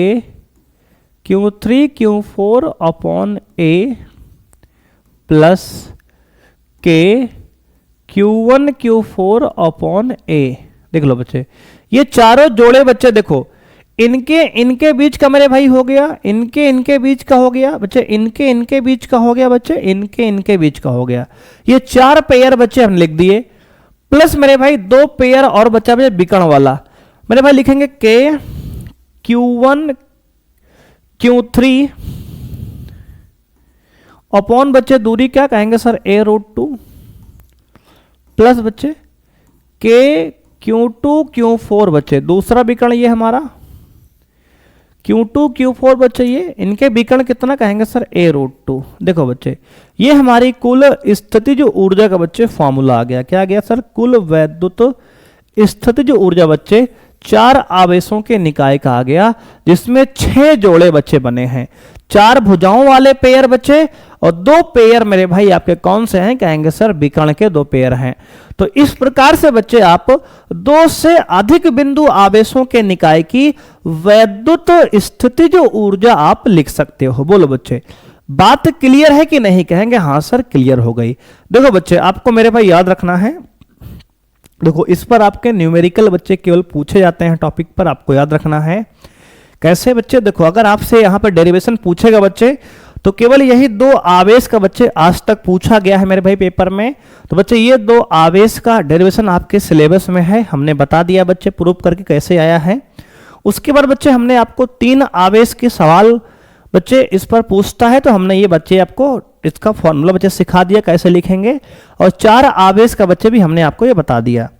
Q3 Q4 upon A plus K Q1 Q4 upon A। देख लो बच्चे, ये चारों जोड़े बच्चे देखो, इनके बीच का मेरे भाई हो गया, इनके बीच का हो गया बच्चे, इनके बीच का हो गया बच्चे, इनके बीच का हो गया। ये चार पेयर बच्चे हम लिख दिए, प्लस मेरे भाई दो पेयर और बच्चा बच्चे विकर्ण वाला। मेरे भाई लिखेंगे K Q1 Q3 अपॉन बच्चे दूरी क्या कहेंगे सर, a√2 प्लस बच्चे K Q2 Q4 बच्चे, दूसरा विकर्ण ये हमारा Q2 Q4 बच्चे, ये इनके विकर्ण कितना कहेंगे सर, a√2। देखो बच्चे ये हमारी कुल स्थितिज ऊर्जा का बच्चे फॉर्मूला आ गया, क्या आ गया सर, कुल वैद्युत स्थितिज ऊर्जा बच्चे 4 आवेशों के निकाय का आ गया, जिसमें 6 जोड़े बच्चे बने हैं, 4 भुजाओं वाले पेयर बच्चे और 2 पेयर मेरे भाई आपके कौन से हैं, कहेंगे सर विकर्ण के 2 पेयर हैं। तो इस प्रकार से बच्चे आप 2 से अधिक बिंदु आवेशों के निकाय की वैद्युत स्थितिज ऊर्जा आप लिख सकते हो। बोलो बच्चे बात क्लियर है कि नहीं, कहेंगे हाँ सर क्लियर हो गई। देखो बच्चे आपको मेरे भाई याद रखना है, देखो इस पर आपके न्यूमेरिकल बच्चे केवल पूछे जाते हैं, टॉपिक पर आपको याद रखना है। कैसे बच्चे, देखो अगर आपसे यहां पर डेरिवेशन पूछेगा बच्चे तो केवल यही 2 आवेश का बच्चे आज तक पूछा गया है मेरे भाई पेपर में। तो बच्चे ये 2 आवेश का डेरिवेशन आपके सिलेबस में है, हमने बता दिया बच्चे प्रूफ करके कैसे आया है। उसके बाद बच्चे हमने आपको 3 आवेश के सवाल बच्चे इस पर पूछता है, तो हमने ये बच्चे आपको इसका फॉर्मूला बच्चे सिखा दिया कैसे लिखेंगे, और 4 आवेश का बच्चे भी हमने आपको ये बता दिया।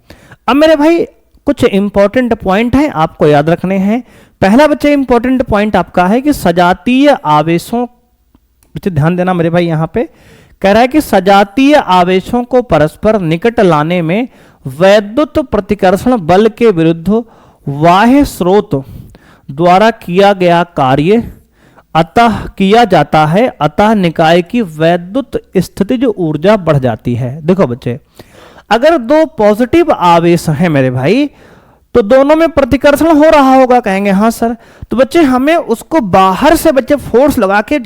अब मेरे भाई कुछ इंपॉर्टेंट पॉइंट हैं आपको याद रखने हैं। पहला बच्चे इंपॉर्टेंट पॉइंट आपका है कि सजातीय आवेशों, बच्चे ध्यान देना मेरे भाई, यहां पे कह रहा है कि सजातीय आवेशों को परस्पर निकट लाने में वैद्युत प्रतिकर्षण बल के विरुद्ध बाह्य स्रोत द्वारा किया गया कार्य अतः किया जाता है, अतः निकाय की वैद्युत स्थितिज ऊर्जा बढ़ जाती है। देखो बच्चे अगर 2 पॉजिटिव आवेश हैं मेरे भाई तो दोनों में प्रतिकर्षण हो रहा होगा, कहेंगे हाँ सर। तो बच्चे हमें उसको बाहर से बच्चे फोर्स लगा के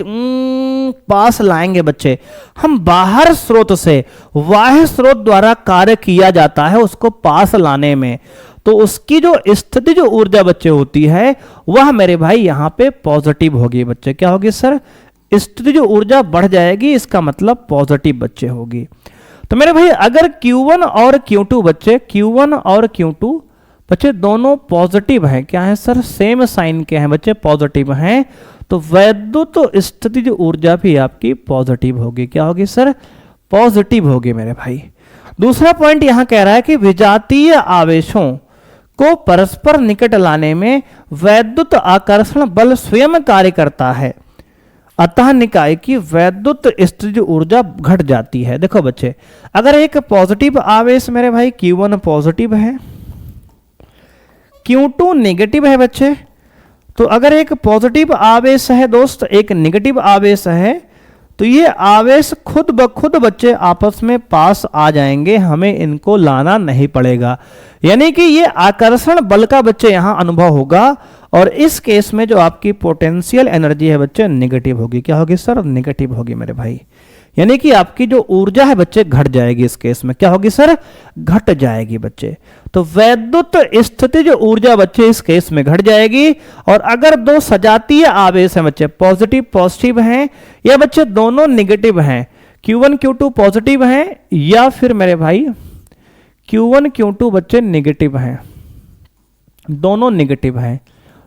पास लाएंगे बच्चे, हम बाहर स्रोत से बाह्य स्रोत द्वारा कार्य किया जाता है उसको पास लाने में, तो उसकी जो स्थिति जो ऊर्जा बच्चे होती है वह मेरे भाई यहाँ पे पॉजिटिव होगी बच्चे। क्या होगी सर, स्थिति जो ऊर्जा बढ़ जाएगी, इसका मतलब पॉजिटिव बच्चे होगी। तो मेरे भाई अगर Q1 और Q2 बच्चे, Q1 और Q2 बच्चे दोनों पॉजिटिव हैं, क्या है सर, सेम साइन के हैं बच्चे, पॉजिटिव हैं, तो वैद्युत स्थितिज ऊर्जा भी आपकी पॉजिटिव होगी। क्या होगी सर, पॉजिटिव होगी मेरे भाई। दूसरा पॉइंट यहां कह रहा है कि विजातीय आवेशों को परस्पर निकट लाने में वैद्युत आकर्षण बल स्वयं कार्य करता है, अतः निकाय की वैद्युत स्थितिज ऊर्जा घट जाती है। देखो बच्चे अगर एक पॉजिटिव आवेश मेरे भाई Q1 पॉजिटिव है, Q2 नेगेटिव है बच्चे, तो अगर एक पॉजिटिव आवेश है दोस्त, एक नेगेटिव आवेश है, तो ये आवेश खुद ब खुद बच्चे आपस में पास आ जाएंगे, हमें इनको लाना नहीं पड़ेगा। यानी कि ये आकर्षण बल का बच्चे यहां अनुभव होगा, और इस केस में जो आपकी पोटेंशियल एनर्जी है बच्चे नेगेटिव होगी। क्या होगी सर, नेगेटिव होगी मेरे भाई। यानी कि आपकी जो ऊर्जा है बच्चे घट जाएगी, इस केस में क्या होगी सर, घट जाएगी बच्चे। तो वैद्युत स्थिति जो ऊर्जा बच्चे इस केस में घट जाएगी। और अगर 2 सजातीय आवेश हैं बच्चे, पॉजिटिव पॉजिटिव हैं, या बच्चे दोनों नेगेटिव हैं, Q1 Q2 पॉजिटिव हैं, या फिर मेरे भाई Q1 Q2 बच्चे नेगेटिव हैं, दोनों नेगेटिव हैं,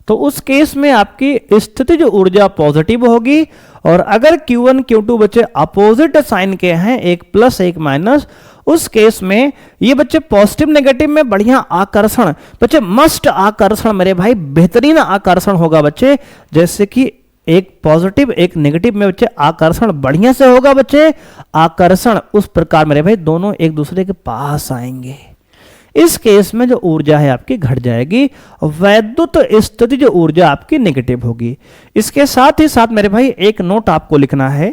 तो उस केस में आपकी स्थिति जो ऊर्जा पॉजिटिव होगी। और अगर Q1 Q2 बच्चे अपोजिट साइन के हैं, एक प्लस एक माइनस, उस केस में ये बच्चे पॉजिटिव नेगेटिव में बढ़िया आकर्षण बच्चे, मस्ट आकर्षण मेरे भाई, बेहतरीन आकर्षण होगा बच्चे। जैसे कि एक पॉजिटिव एक नेगेटिव में बच्चे आकर्षण बढ़िया से होगा बच्चे, आकर्षण उस प्रकार मेरे भाई दोनों एक दूसरे के पास आएंगे। इस केस में जो ऊर्जा है आपकी घट जाएगी, वैद्युत स्थिति जो ऊर्जा आपकी नेगेटिव होगी। इसके साथ ही साथ मेरे भाई एक नोट आपको लिखना है,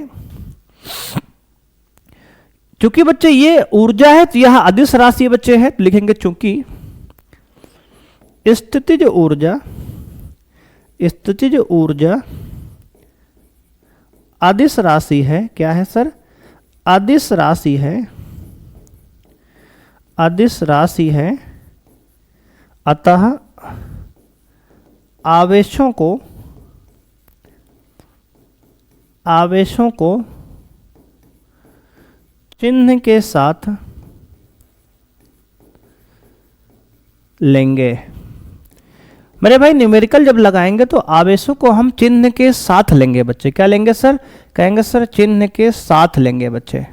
चूंकि बच्चे ये ऊर्जा है तो यह अदिश राशि बच्चे है, तो लिखेंगे चूंकि स्थितिज ऊर्जा अदिश राशि है। क्या है सर, अदिश राशि है, अदिश राशि है, अतः आवेशों को चिन्ह के साथ लेंगे। मेरे भाई न्यूमेरिकल जब लगाएंगे तो आवेशों को हम चिन्ह के साथ लेंगे बच्चे। क्या लेंगे सर? कहेंगे सर चिन्ह के साथ लेंगे बच्चे।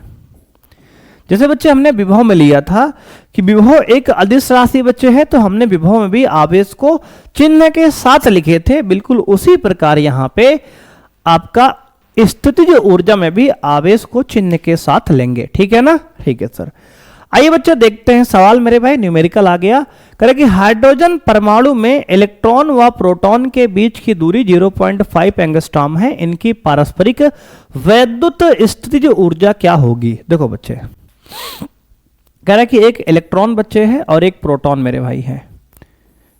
जैसे बच्चे हमने विभव में लिया था कि विभव एक अदिश राशि बच्चे है, तो हमने विभव में भी आवेश को चिन्ह के साथ लिखे थे। बिल्कुल उसी प्रकार यहाँ पे आपका स्थितिज ऊर्जा में भी आवेश को चिन्ह के साथ लेंगे। ठीक है ना? ठीक है सर। आइए बच्चे देखते हैं सवाल मेरे भाई, न्यूमेरिकल आ गया। कह रहे कि हाइड्रोजन परमाणु में इलेक्ट्रॉन व प्रोटॉन के बीच की दूरी 0.5 एंगस्ट्रॉम है। इनकी पारस्परिक वैद्युत स्थितिज ऊर्जा क्या होगी? देखो बच्चे, कह रहा है कि एक इलेक्ट्रॉन बच्चे है और एक प्रोटॉन मेरे भाई है।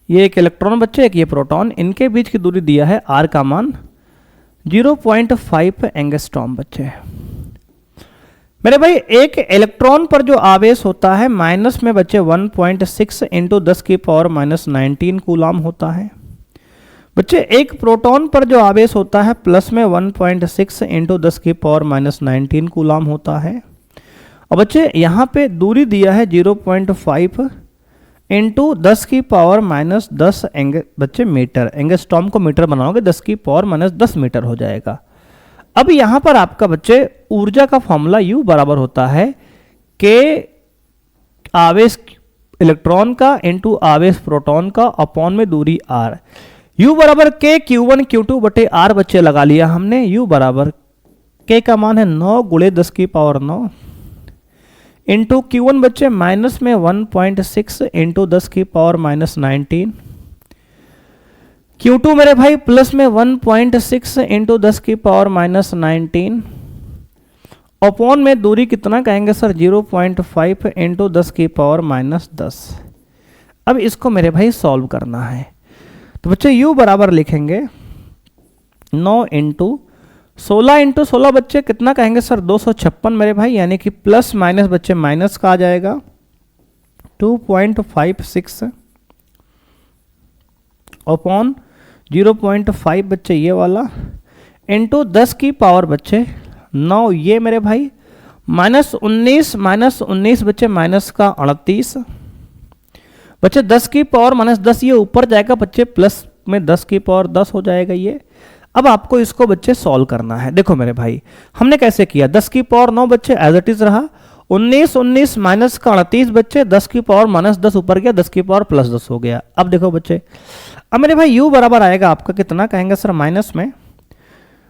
ये एक इलेक्ट्रॉन बच्चे, एक ये प्रोटॉन, इनके बीच की दूरी दिया है आर का मान 0.5 एंगस्ट्रॉम बच्चे। मेरे भाई एक इलेक्ट्रॉन पर जो आवेश होता है माइनस में बच्चे 1.6 इंटू 10 की पावर माइनस 19 कूलाम होता है। बच्चे एक प्रोटॉन पर जो आवेश होता है प्लस में 1.6 इंटू 10 की पावर माइनस 19 कूलाम होता है। और बच्चे यहाँ पे दूरी दिया है 0.5 इंटू 10 की पावर माइनस 10 बच्चे मीटर। एंगस्ट्रॉम को मीटर बनाओगे 10 की पावर माइनस 10 मीटर हो जाएगा। अब यहाँ पर आपका बच्चे ऊर्जा का फॉर्मूला U बराबर होता है के आवेश इलेक्ट्रॉन का इंटू आवेश प्रोटॉन का अपॉन में दूरी R। U बराबर के Q1 Q2 बटे R बच्चे लगा लिया हमने। U बराबर के का मान है 9 गुणे 10 की पावर 9 इंटू Q1 बच्चे माइनस में 1.6 इंटू 10 की पावर माइनस 19। Q2 मेरे भाई प्लस में 1.6 इंटू 10 की पावर माइनस 19 अपॉन में दूरी कितना कहेंगे सर? 0.5 इंटू 10 की पावर माइनस 10। अब इसको मेरे भाई सॉल्व करना है, तो बच्चे U बराबर लिखेंगे 9 इंटू 16 इंटू 16 बच्चे कितना कहेंगे सर? 256 मेरे भाई, यानी कि प्लस माइनस बच्चे माइनस का आ जाएगा 2.56 अपॉन 0.5 बच्चे ये वाला इंटू 10 की पावर बच्चे 9 ये मेरे भाई माइनस 19 बच्चे माइनस का 38 बच्चे 10 की पावर माइनस 10 ये ऊपर जाएगा बच्चे प्लस में 10 की पावर 10 हो जाएगा ये। अब आपको इसको बच्चे सॉल्व करना है। देखो मेरे भाई हमने कैसे किया, 10 की पावर 9 बच्चे एज इट इज रहा, 19 माइनस का 38 बच्चे 10 की पावर माइनस 10 ऊपर गया, 10 की पावर प्लस 10 हो गया। अब देखो बच्चे, अब मेरे भाई U बराबर आएगा आपका कितना कहेंगे सर? माइनस में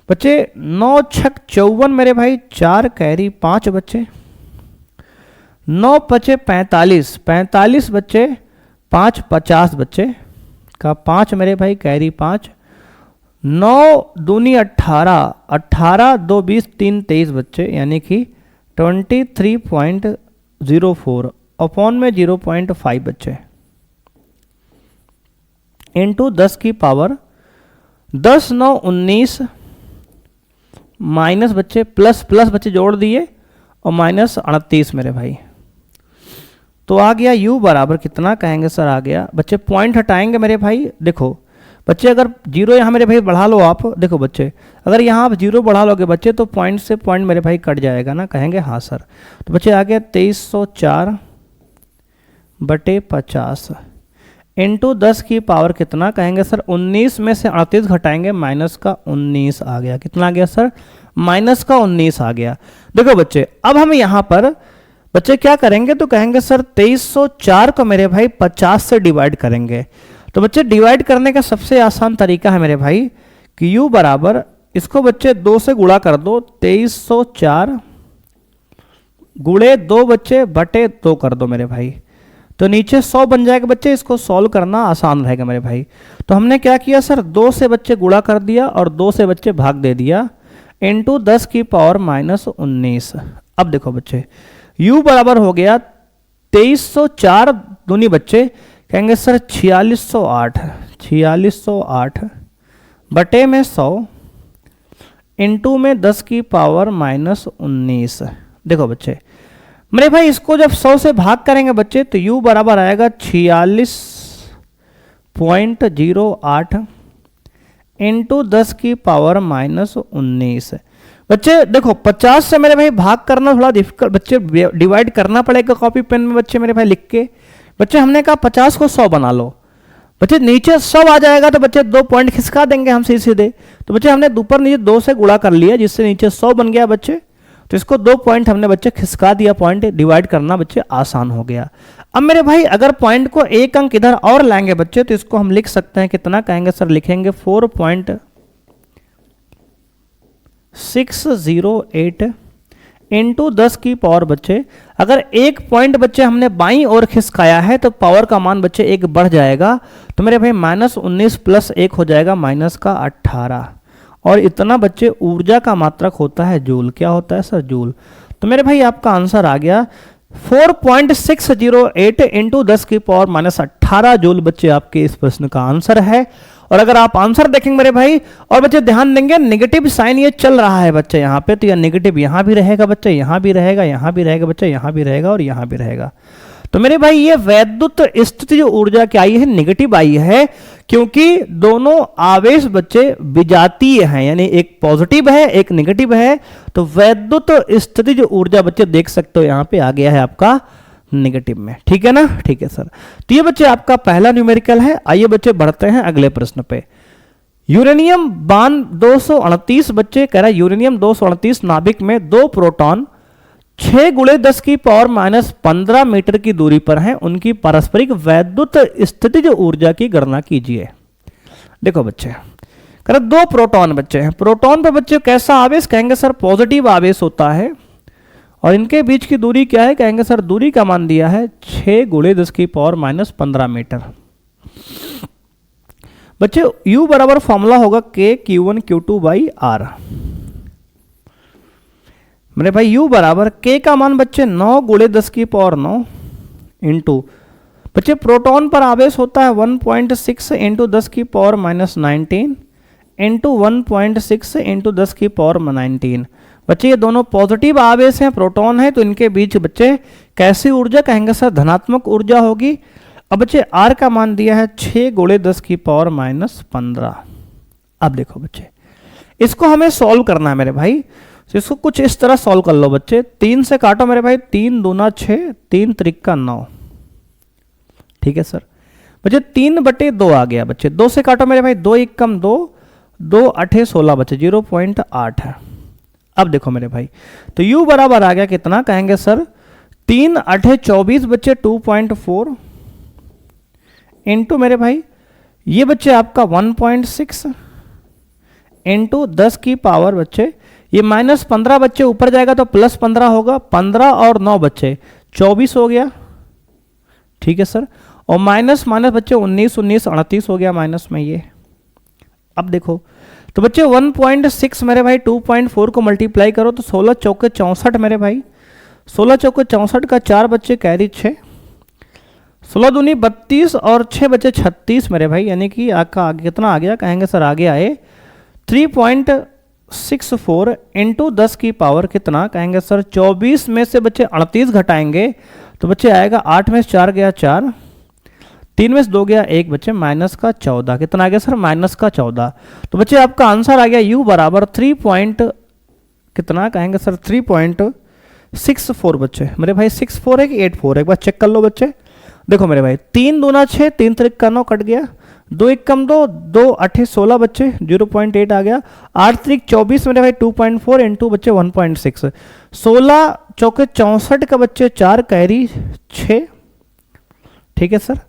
बच्चे 9 छक 54 मेरे भाई, 4 कैरी 5 बच्चे, 9 बचे 45 बच्चे, 5 50 बच्चे का 5 मेरे भाई कैरी 5, 9 दूनी 18 2 20 3 23 बच्चे, यानी कि 23.04 अपॉन में 0.5 बच्चे इंटू 10 की पावर 10 9 19 माइनस बच्चे प्लस बच्चे जोड़ दिए और माइनस 38 मेरे भाई, तो आ गया U बराबर कितना कहेंगे सर? आ गया बच्चे पॉइंट हटाएंगे मेरे भाई। देखो बच्चे अगर जीरो यहाँ मेरे भाई बढ़ा लो आप, देखो बच्चे अगर यहाँ आप जीरो बढ़ा लोगे बच्चे तो पॉइंट से पॉइंट मेरे भाई कट जाएगा ना, कहेंगे हाँ सर। तो बच्चे आ गया 2304 बटे 50 इंटू 10 की पावर कितना कहेंगे सर? 19 में से 38 घटाएंगे माइनस का 19 आ गया। कितना आ गया सर? माइनस का 19 आ गया। देखो बच्चे अब हम यहाँ पर बच्चे क्या करेंगे, तो कहेंगे सर 2304 को मेरे भाई 50 से डिवाइड करेंगे। तो बच्चे डिवाइड करने का सबसे आसान तरीका है मेरे भाई कि U बराबर इसको बच्चे 2 से गुणा कर दो, 2304 गुणे 2 बच्चे बटे 2 कर दो मेरे भाई, तो नीचे 100 बन जाएगा बच्चे। इसको सॉल्व करना आसान रहेगा मेरे भाई। तो हमने क्या किया सर? 2 से बच्चे गुणा कर दिया और 2 से बच्चे भाग दे दिया इंटू 10 की पावर माइनस 19। अब देखो बच्चे U बराबर हो गया 2304 दूनी बच्चे कहेंगे सर 4608 बटे में 100 इंटू में 10 की पावर माइनस 19। देखो बच्चे मेरे भाई इसको जब 100 से भाग करेंगे बच्चे तो U बराबर आएगा 46.08 इंटू 10 की पावर माइनस 19। बच्चे देखो 50 से मेरे भाई भाग करना थोड़ा डिफिकल्ट बच्चे, डिवाइड करना पड़ेगा कॉपी पेन में बच्चे मेरे भाई लिख के। बच्चे हमने कहा 50 को 100 बना लो, बच्चे नीचे 100 आ जाएगा तो बच्चे 2 पॉइंट खिसका देंगे हम सीधे। तो बच्चे हमने ऊपर नीचे 2 से गुणा कर लिया जिससे नीचे 100 बन गया बच्चे। तो इसको 2 पॉइंट हमने बच्चे खिसका दिया, पॉइंट डिवाइड करना बच्चे आसान हो गया। अब मेरे भाई अगर पॉइंट को एक अंक इधर और लाएंगे बच्चे तो इसको हम लिख सकते हैं कितना, कहेंगे सर लिखेंगे 4.608 इंटू 10 की पावर बच्चे। अगर एक पॉइंट बच्चे हमने बाईं ओर खिसकाया है तो पावर का मान बच्चे एक बढ़ जाएगा। तो मेरे भाई -19 प्लस 1 हो जाएगा -18। और इतना बच्चे ऊर्जा का मात्रक होता है जूल। क्या होता है सर? जूल। तो मेरे भाई आपका आंसर आ गया 4.608 इंटू 10 की पावर -18 जूल बच्चे आपके इस प्रश्न का आंसर है। और अगर आप आंसर देखेंगे मेरे भाई, और बच्चे ध्यान देंगे नेगेटिव साइन ये चल रहा है बच्चे यहाँ पे, तो यह नेगेटिव यहाँ भी रहेगा बच्चे, यहाँ भी रहेगा, यहाँ भी रहेगा बच्चे, यहाँ भी रहेगा और यहाँ भी रहेगा। तो मेरे भाई ये वैद्युत स्थितिज ऊर्जा क्या आई है? नेगेटिव आई है, क्योंकि दोनों आवेश बच्चे विजातीय हैं, यानी एक पॉजिटिव है एक नेगेटिव है। तो वैद्युत स्थितिज ऊर्जा बच्चे देख सकते हो यहाँ पे आ गया है आपका नेगेटिव में। ठीक है ना? ठीक है सर। तो ये बच्चे आपका पहला न्यूमेरिकल है। आइए बच्चे बढ़ते हैं अगले प्रश्न पे। यूरेनियम बान 238 बच्चे कह रहा है यूरेनियम 238 नाभिक में 2 प्रोटॉन 6 × 10 की पावर -15 मीटर की दूरी पर हैं, उनकी पारस्परिक वैद्युत स्थितिज ऊर्जा की गणना कीजिए। देखो बच्चे कह रहे 2 प्रोटॉन बच्चे हैं। प्रोटॉन पे बच्चे कैसा आवेश? कहेंगे सर पॉजिटिव आवेश होता है। और इनके बीच की दूरी क्या है? कहेंगे सर दूरी का मान दिया है 6 × 10 की पावर -15 मीटर। बच्चे U बराबर फॉर्मूला होगा KQ1Q2/R। मेरे भाई U बराबर K का मान बच्चे 9 × 10 की पावर 9 इंटू बच्चे प्रोटॉन पर आवेश होता है 1.6 इंटू 10 की पावर -19 इंटू 1.6 इंटू 10 की पावर -19। बच्चे ये दोनों पॉजिटिव आवेश हैं, प्रोटॉन है, तो इनके बीच बच्चे कैसी ऊर्जा? कहेंगे सर धनात्मक ऊर्जा होगी। अब बच्चे R का मान दिया है 6 × 10 की पावर -15। अब देखो बच्चे इसको हमें सॉल्व करना है मेरे भाई। तो इसको कुछ इस तरह सॉल्व कर लो बच्चे। 3 से काटो मेरे भाई, 3 दूना 6, 3 त्रिका 9। ठीक है सर। बच्चे 3/2 आ गया बच्चे। 2 से काटो मेरे भाई, 2 1 कम 2, 2 8 16 बच्चे 0.8 है। अब देखो मेरे भाई तो U बराबर आ गया कितना? कहेंगे सर 3 8 24 बच्चे 2.4 इंटू मेरे भाई ये बच्चे आपका 1.6 इंटू 10 की पावर बच्चे ये -15 बच्चे ऊपर जाएगा तो +15 होगा। 15 और 9 बच्चे 24 हो गया। ठीक है सर। और माइनस बच्चे 19 19 38 हो गया माइनस में ये। अब देखो तो बच्चे 1.6 मेरे भाई 2.4 को मल्टीप्लाई करो तो 16 चौके 64 मेरे भाई, 16 चौके 64 का 4 बच्चे कैरी 6, 16 दूनी 32 और 6 बच्चे 36 मेरे भाई, यानी कि आपका आगे कितना आ गया? कहेंगे सर आगे आए 3.64 इंटू 10 की पावर कितना? कहेंगे सर 24 में से बच्चे 38 घटाएंगे तो बच्चे आएगा 8 में से 4 गया 4, 3 में से 2 गया 1 बच्चे -14। कितना आ गया सर? -14। तो बच्चे आपका आंसर आ गया U बराबर 3 कितना? कहेंगे सर 3.64 बच्चे मेरे भाई। 64 है कि 84 है? एक बार चेक कर लो बच्चे। देखो मेरे भाई 3 दूना 6, 3 त्रिका 9 कट गया, 2 1 कम 2, 2 8 16 बच्चे 0.8 आ गया, 8 त्रिक 24 मेरे भाई 2.4 इंटू बच्चे 1.6, 16 चौके 64 का बच्चे 4 कैरी 6। ठीक है सर।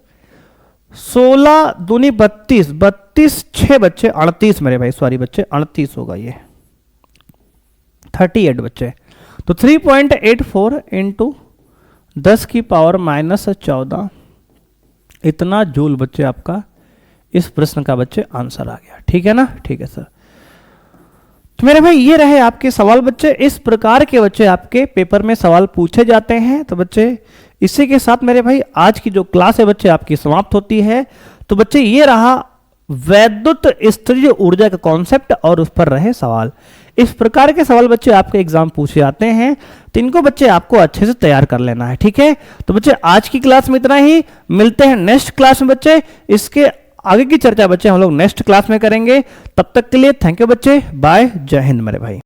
16 दूनी 32, 32 6 बच्चे 38 मेरे भाई, सॉरी बच्चे 38 होगा ये 38 बच्चे। तो 3.84 इंटू 10 की पावर -14 इतना जूल बच्चे आपका इस प्रश्न का बच्चे आंसर आ गया। ठीक है ना? ठीक है सर। तो मेरे भाई ये रहे आपके सवाल बच्चे। इस प्रकार के बच्चे आपके पेपर में सवाल पूछे जाते हैं। तो बच्चे इसी के साथ मेरे भाई आज की जो क्लास है बच्चे आपकी समाप्त होती है। तो बच्चे ये रहा वैद्युत स्थितिज ऊर्जा का कॉन्सेप्ट और उस पर रहे सवाल। इस प्रकार के सवाल बच्चे आपके एग्जाम पूछे जाते हैं, तो इनको बच्चे आपको अच्छे से तैयार कर लेना है। ठीक है। तो बच्चे आज की क्लास में इतना ही, मिलते हैं नेक्स्ट क्लास में बच्चे। इसके आगे की चर्चा बच्चे हम लोग नेक्स्ट क्लास में करेंगे। तब तक के लिए थैंक यू बच्चे, बाय, जय हिंद मेरे भाई।